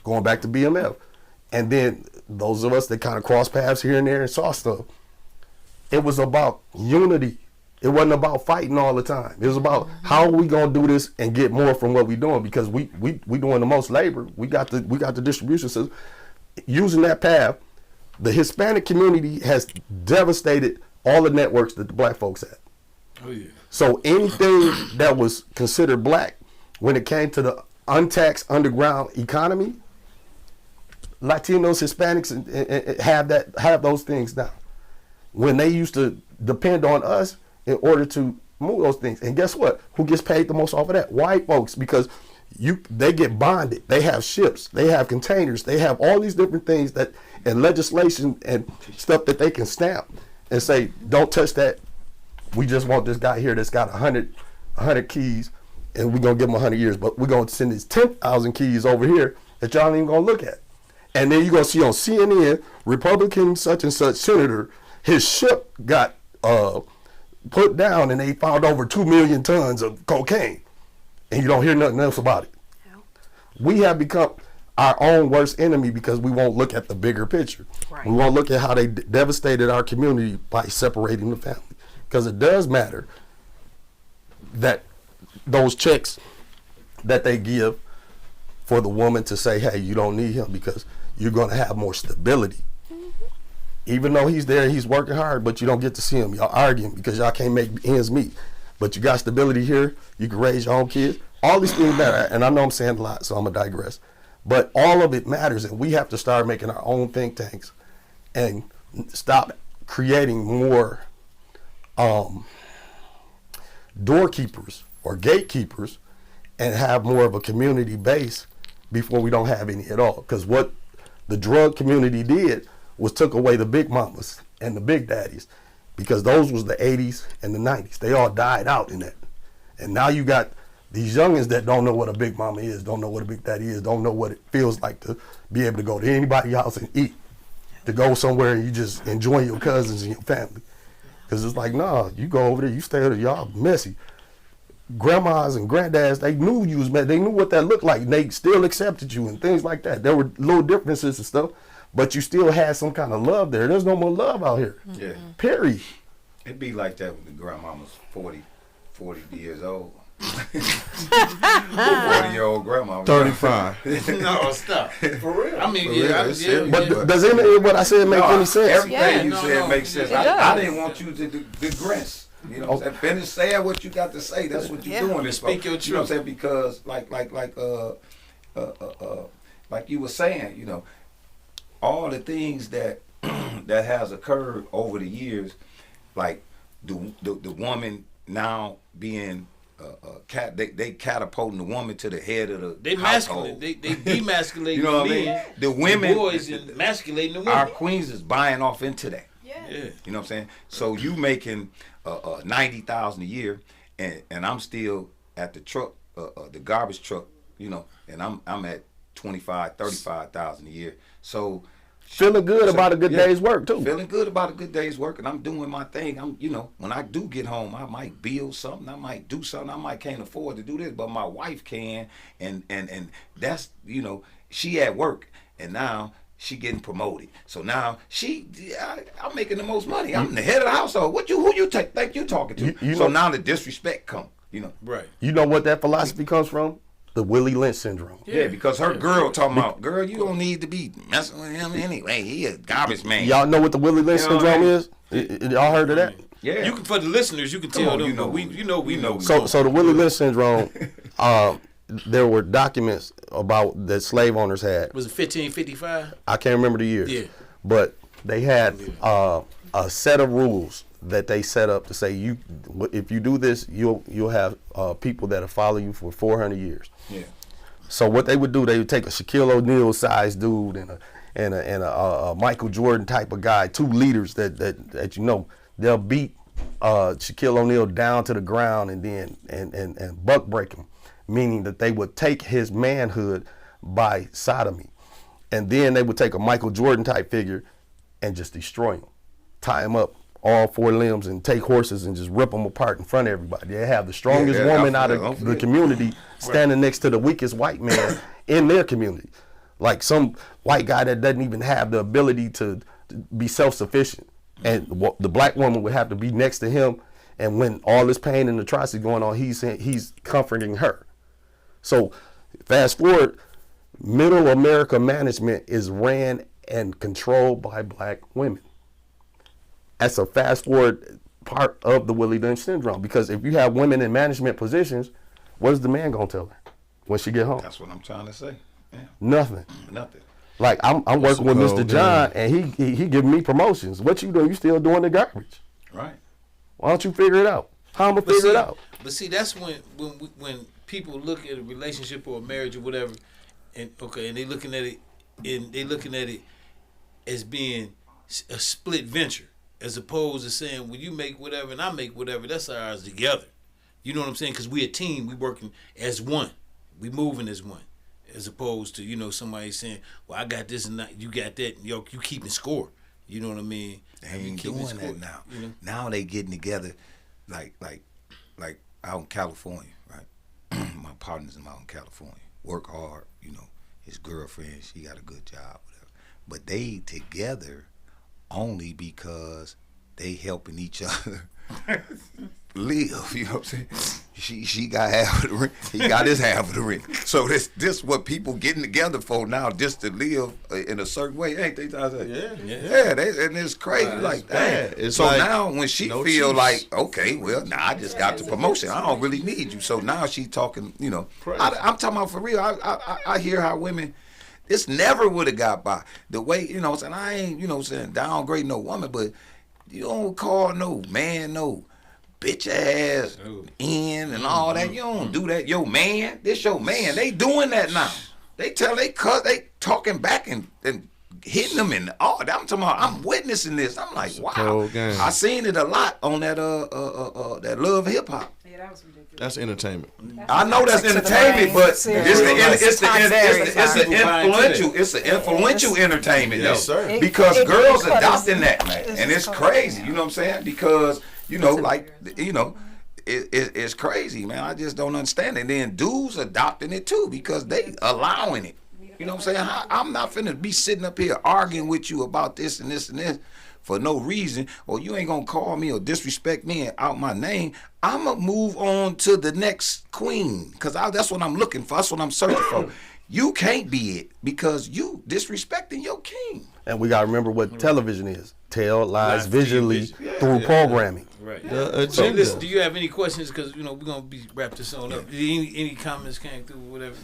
Going back to BMF. And then those of us that kind of cross paths here and there and saw stuff, it was about unity. It wasn't about fighting all the time. It was about how are we gonna do this and get more from what we're doing, because we doing the most labor. We got the distribution system. Using that path, the Hispanic community has devastated all the networks that the black folks had. Oh yeah. So anything that was considered black, when it came to the untaxed underground economy, Latinos, Hispanics have those things now. When they used to depend on us in order to move those things. And guess what? Who gets paid the most off of that? White folks, because they get bonded. They have ships. They have containers. They have all these different things and legislation and stuff that they can stamp and say, don't touch that. We just want this guy here that's got 100 keys, and we're going to give him 100 years. But we're going to send these 10,000 keys over here that y'all ain't even going to look at. And then you're going to see on CNN, Republican such and such senator, his ship got put down and they found over 2 million tons of cocaine. And you don't hear nothing else about it. No. We have become our own worst enemy because we won't look at the bigger picture. Right. We won't look at how they devastated our community by separating the family. Because it does matter that those checks that they give for the woman to say, hey, you don't need him because you're going to have more stability. Even though he's there, he's working hard, but you don't get to see him. Y'all arguing because y'all can't make ends meet. But you got stability here. You can raise your own kids. All these things matter. And I know I'm saying a lot, so I'm going to digress. But all of it matters, and we have to start making our own think tanks and stop creating more doorkeepers or gatekeepers and have more of a community base before we don't have any at all. Because what the drug community did was took away the big mamas and the big daddies, because those was the 80s and the 90s. They all died out in that. And now you got These youngins that don't know what a big mama is, don't know what a big daddy is, don't know what it feels like to be able to go to anybody's house and eat, to go somewhere and you just enjoy your cousins and your family. Because it's like, nah, you go over there, you stay over there, y'all messy. Grandmas and granddads, they knew you was mad. They knew what that looked like. And they still accepted you and things like that. There were little differences and stuff, but you still had some kind of love there. There's no more love out here. Yeah. Period. It'd be like that when the grandmama's 40 years old. 40-year-old grandma. 35. No, stop. For real. I mean, For yeah, real. But does any of what I said make any sense? Everything you Yeah. said makes sense. It I does. didn't want you to digress. You know what I'm saying? Finish saying what you got to say. That's what you're doing. This Speak your You know what I'm truth. saying? Because like you were saying, you know, all the things that that has occurred over the years, like the woman now being they catapulting the woman to the head of the They household. masculine. They demasculating You know what I the mean? men. The women, boys and emasculating the our women. queens is buying off into that. Yeah. You know what I'm saying? So you making 90,000 a year, and I'm still at the truck, the garbage truck, you know, and I'm at 35,000 a year. So Feeling good about a good day's work too. feeling good about a good day's work, and I'm doing my thing. I'm, you know, when I do get home, I might build something, I might do something, I might can't afford to do this, but my wife can, and that's, you know, she at work, and now she getting promoted. So now I'm making the most money. I'm the head of the household. Who you think you talking to? You So know- now the disrespect come, you know. Right. You know what that philosophy comes from? The Willie Lynch syndrome. Yeah, because her girl talking about, girl, you don't need to be messing with him anyway. He a garbage man. Y'all know what the Willie Lynch You know what syndrome I mean? is? Y'all heard of that? Yeah. You can, for the listeners, you can Come tell on, them. you know, we know. So the Willie Lynch syndrome, there were documents about that slave owners had. Was it 1555? I can't remember the years. Yeah. But they had a set of rules that they set up to say if you do this, you'll have people that'll follow you for 400 years. Yeah. So what they would do, they would take a Shaquille O'Neal sized dude and a Michael Jordan type of guy, two leaders that you know, they'll beat Shaquille O'Neal down to the ground and then and buck break him, meaning that they would take his manhood by sodomy, and then they would take a Michael Jordan type figure and just destroy him, tie him up all four limbs and take horses and just rip them apart in front of everybody. They have the strongest Yeah, woman out I'm of the familiar. community standing next to the weakest white man in their community. Like some white guy that doesn't even have the ability to be self-sufficient. And the black woman would have to be next to him, and when all this pain and atrocity going on, he's comforting her. So fast forward, middle America management is ran and controlled by black women. That's a fast forward part of the Willie Lynch syndrome, because if you have women in management positions, what is the man gonna tell her when she get home? That's what I'm trying to say. Yeah. Nothing. Nothing. Like I'm working with cold Mr. John, and he giving me promotions. What you doing? You still doing the garbage? Right. Why don't you figure it out? How I'm gonna figure it out? But see, that's when people look at a relationship or a marriage or whatever, and they looking at it as being a split venture, as opposed to saying, well, you make whatever and I make whatever. That's ours together. You know what I'm saying? Because we a team. We working as one. We moving as one. As opposed to, you know, somebody saying, well, I got this and that, you got that, and you keeping score. You know what I mean? They You ain't keeping doing score, that now. you know? Now they getting together like out in California, right? My partner's out in California. Work hard, you know. His girlfriend, she got a good job, whatever. But they together only because they helping each other live, you know what I'm saying? She got half of the rent, he got his half of the rent. So this what people getting together for now, just to live in a certain way, ain't they? Yeah, and it's crazy, like bad. that. It's So like now when she no feel chiefs. like, okay, well, now I just got the promotion, I don't really need you. So now she talking, you know, I'm talking about for real. I hear how women, this never would have got by. The way, you know what I'm saying, I ain't, you know what I'm saying, downgrade no woman, but you don't call no man no bitch ass in and all that. You don't do that. Your man, this your man. They doing that now. They talking back and hitting them and all that. I'm talking about, I'm witnessing this. I'm like, wow. cold game. I seen it a lot on that Love Hip Hop. Yeah. Yeah, that was ridiculous. That's entertainment. I know that's entertainment, but it's the influential entertainment, though. Yes, sir. Because It girls clutters. adopting that, man, It's and it's clutters. crazy. You know what I'm saying? Because it's crazy, man. I just don't understand it. And then dudes adopting it too because they allowing it. You know what I'm saying? I'm not finna be sitting up here arguing with you about this and this and this for no reason, or you ain't gonna call me or disrespect me and out my name. I'ma move on to the next queen, because that's what I'm looking for. That's what I'm searching for. You can't be it because you disrespecting your king. And we gotta remember what television is. Tell lies Live visually TV. through programming. Right. The So agenda. listen, do you have any questions? Because we're gonna be wrap this on up. Any comments came through? Whatever.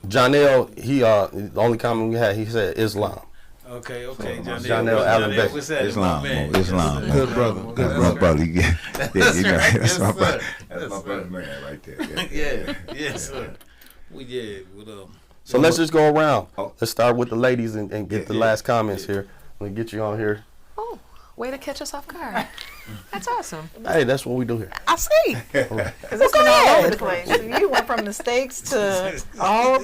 Janelle, the only comment we had, he said Islam. Okay. Janelle Allen Beck. What's that? Islam, My man. Islam. Yes, Good sir. brother. Good That's brother. right. Yeah, That's you know, right. that's Yes, my sir. brother. Yes, That's my sir. brother man right there. Yeah. Yes, sir. So let's just go around. Oh. Let's start with the ladies and get the last comments here. Let me get you on here. Oh, way to catch us off guard. That's awesome. Hey, that's what we do here. I see. Because it's been all over the place. You went from mistakes to all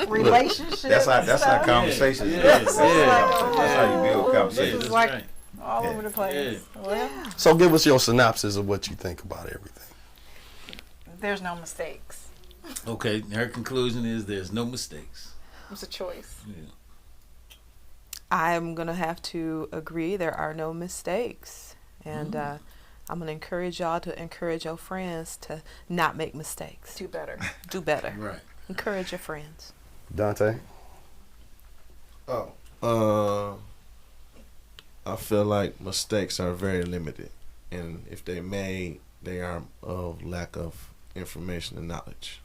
relationships. That's how stuff. conversations. Yes, That's how you build This conversations. is like all over the place. Well, So give us your synopsis of what you think about everything. there's no mistakes. Okay. Her conclusion is there's no mistakes. It's a choice. Yeah. I'm going to have to agree there are no mistakes. And I'm going to encourage y'all to encourage your friends to not make mistakes. Do better. Do better. Right. Encourage your friends. Dante? I feel like mistakes are very limited, and if they made, they are of lack of information and knowledge.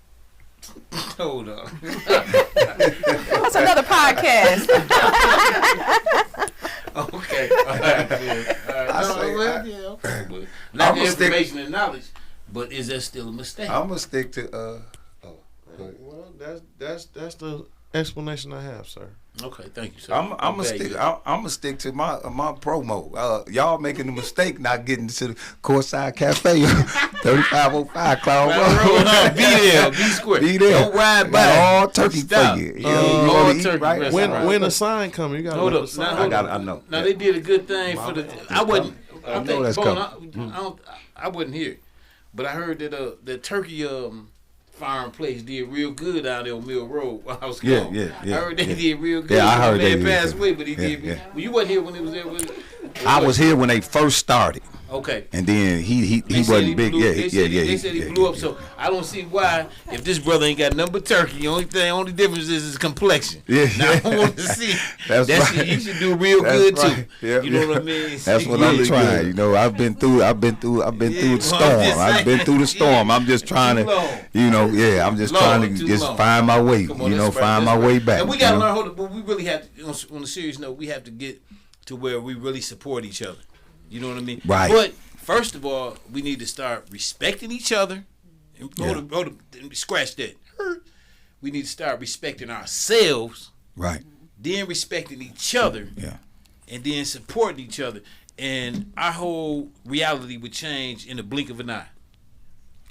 Hold on. That's another podcast. Okay. All right. Yeah. All right. Okay. But not the I'ma stick- information and knowledge, but is that still a mistake? I'm gonna stick to Well, that's the explanation I have, sir. Okay. Thank you, sir. I'm gonna Okay, stick. yeah. I'm gonna stick to my promo. Y'all making the mistake not getting to the Courtside Cafe, 3505 Cloud Road. Be there. Be square. Be there. Don't ride Got by. all turkey Stop. for you. You All wanna eat turkey right? restaurant. When a sign coming, you gotta Hold let up. the Now, sign. hold up. I know. Now they did a good thing for the. I wasn't. I know that's I wasn't here, but I heard that the turkey fireplace did real good out there on Mill Road while I was Yeah, gone. yeah, I yeah, heard they yeah. did real good. Yeah, I heard My they man did passed good. away, but he Yeah, did. yeah. Well, you wasn't here when it was there. Was it? I was here when they first started, Okay. and then he They said wasn't big. blew- Yeah, they said, yeah. They said he blew up. So I don't see why, if this brother ain't got nothing but turkey, only difference is his complexion. Yeah. Now I want to see. That's right. You should do real That's good right. too. Yeah, You know yeah. what I mean? That's what Yeah, I'm good. trying. You know, I've been through Yeah, the well, I'm storm. just I've been saying. through the storm. Yeah. I'm just trying Too to, long. you know, yeah. I'm just Long, trying to too just long. find my way. Come on, You know, that's right, find my that's way right. back. And we gotta you know? learn. Hold up, but we really have to. On a serious note, we have to get to where we really support each other. You know what I mean? Right. But first of all, we need to start respecting each other. And hold up, scratch that. We need to start respecting ourselves, Right. then respecting each other, Yeah. and then supporting each other. And our whole reality would change in the blink of an eye.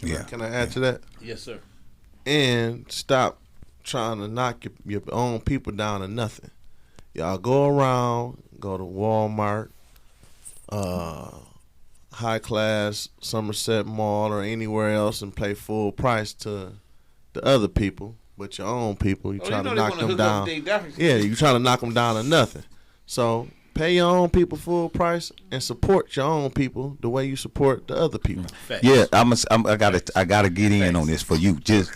Yeah. Can I add to that? Yes, sir. And stop trying to knock your own people down to nothing. Y'all go around, go to Walmart, high class Somerset Mall or anywhere else and pay full price to the other people, but your own people, you try to knock them down. Yeah, you trying to knock them down to nothing. So pay your own people full price and support your own people the way you support the other people. Facts. Yeah, I gotta get in on this for you, just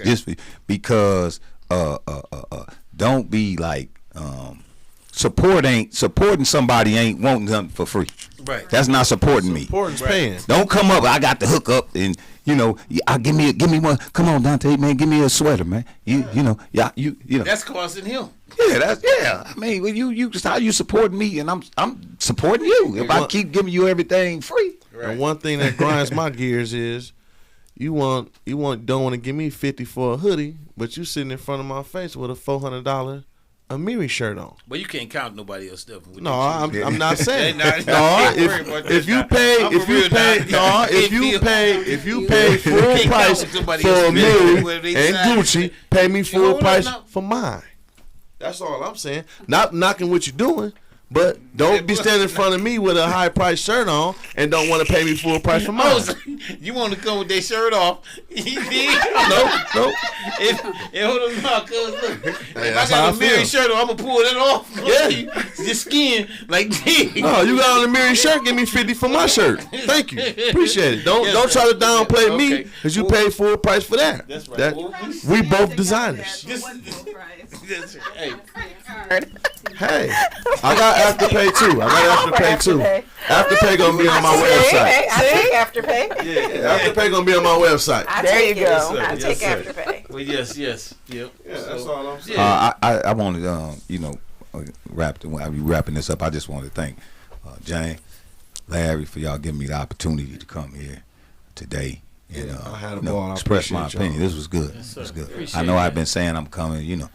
because don't be like supporting somebody ain't wanting something for free. Right. That's not supporting me. Supporting's paying. Don't come up. I got the hook up, and you know, give me one. Come on, Dante, man, give me a sweater, man. You know. That's costing him. Yeah. I mean, well, you how you supporting me, and I'm supporting you. If I keep giving you everything free. And one thing that grinds my gears is don't want to give me $50 for a hoodie, but you sitting in front of my face with a $400 a Miri shirt on. But you can't count nobody else stuff. No, I'm not saying. No, if you pay full price for a Miri and Gucci, pay me full price for mine. That's all I'm saying. Not knocking what you're doing, but don't be standing in front of me with a high price shirt on and don't want to pay me full price for mine. You want to come with that shirt off? Nope. Hold on, cuz look. If I how got I a Miri feel. shirt on, I'm gonna pull that off. Yeah. Your skin like this. No, you got on the Miri shirt, give me 50 for my shirt. Thank you. Appreciate it. Don't try to downplay me because you paid full price for that. That's right. We both designers. Hey, I got Afterpay too. Afterpay gonna be on my website. I take Afterpay. Yeah, Afterpay gonna be on my website. There you go. Yes, I take sir. Afterpay. Well, yes, yep. Yeah, that's all I'm saying. I wanted, wrapping this up. I just wanted to thank Jane, Larry for y'all giving me the opportunity to come here today and I had a ball. I express my appreciate y'all. opinion. This was good. Yes, It was good. Appreciate I know I've that. been saying I'm coming. You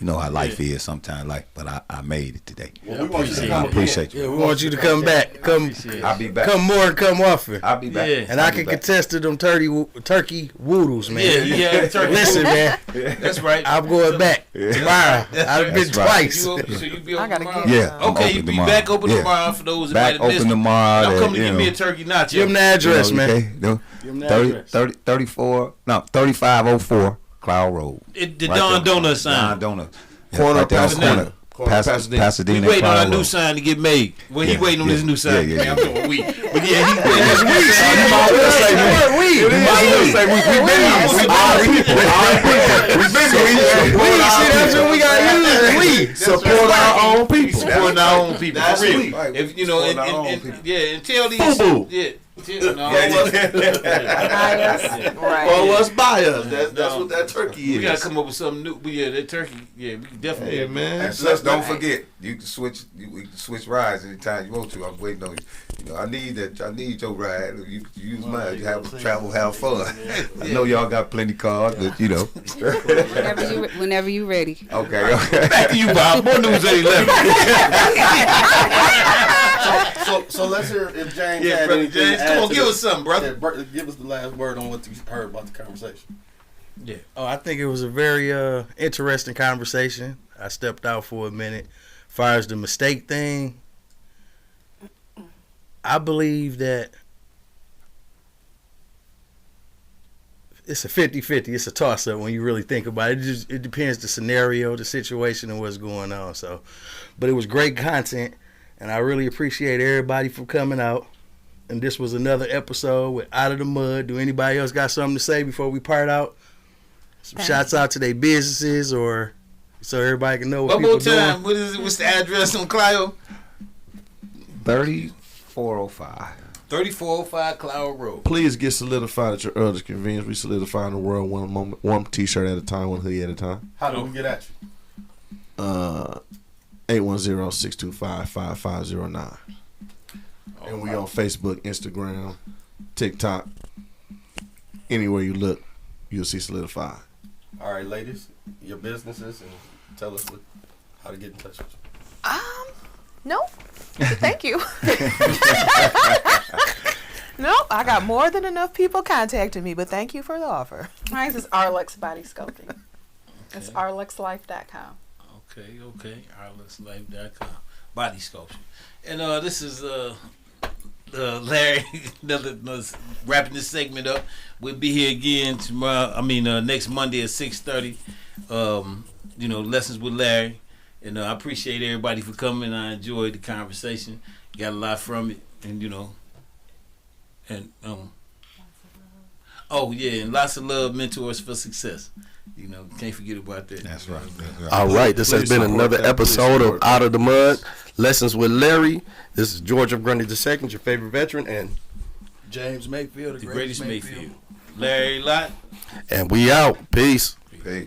know how life is sometimes, but I made it today. Well, we want you to I come appreciate Yeah, you. we want you to come back. Come I'll be back. more and come often. I'll be back. Yeah. And I can contest to them turkey woodles, man. Yeah, turkey. Listen, man, That's right. I'm going back tomorrow. I've been That's right. twice. So you be I open gotta tomorrow? get Yeah. I'm Okay, you open be tomorrow. back open Yeah. tomorrow for those that Back might have missed open it. tomorrow. I'm coming to that, give me a turkey nacho. Give them the address, man. Okay, no, Give 'em the 3504 Cloud Road. The Right Don there. Donut sign. Don Donut. Corner right there on the Pasadena. Corner Pasadena. Pasadena. We waiting on Cloud our new Road. sign to get made. Well, he Yeah, waiting on his new sign. yeah. I'm talking we. But yeah, he's waiting on his new sign. That's what we gotta use. Support our own people. Supporting our own people. That's For real. sweet. If you know, Support our own people. and tell these, Boo-boo. yeah. No, Right. Or what's by us. That's what that turkey is. we gotta come up with something new. But yeah, that turkey. Yeah, we can definitely. Hey, man. And plus, don't forget, you can switch. We can switch rides anytime you want to. I'm waiting on you. I need that. I need your ride. You can use mine. You have travel, have fun. I know y'all got plenty cars, but Whenever you ready. Okay. Back to you, Bob. More news at 11. So let's hear if James Yeah, had brother anything James, to come add on, to give the- us something, brother. Yeah, give us the last word on what you heard about the conversation. Yeah. Oh, I think it was a very interesting conversation. I stepped out for a minute. As far as the mistake thing, I believe that it's a 50-50. It's a toss-up when you really think about it. It depends the scenario, the situation, and what's going on. So, but it was great content, and I really appreciate everybody for coming out. And this was another episode with Out of the Mud. Do anybody else got something to say before we part out? Some shouts out to their businesses, or so everybody can know what One more people time. doing. What is it? What's the address on Clio? 3405. 3405 Cloud Road. Please get solidified at your earliest convenience. We solidify the world one t-shirt at a time, one hoodie at a time. How do we get at you? 810-625-5509. And we on Facebook, Instagram, TikTok. Anywhere you look, you'll see Solidified. All right, ladies, your businesses, and tell us how to get in touch with you. No. Thank you. Nope, I got more than enough people contacting me, but thank you for the offer. Mine is Rluxe Body Sculpting. It's rluxelife.com. Okay. rluxelife.com. Body sculpture. And this is Larry wrapping this segment up. We'll be here again tomorrow. Next Monday at 6:30. Lessons with Larry. And I appreciate everybody for coming. I enjoyed the conversation. Got a lot from it, and and lots of love, mentors for success. Can't forget about that. That's right. All right, this has Please been support another that. Please episode of support that. Out of the Mud, Lessons with Larry. This is George of Grundy II, your favorite veteran, and James Mayfield, The greatest Mayfield. Larry Lott. we out. Peace.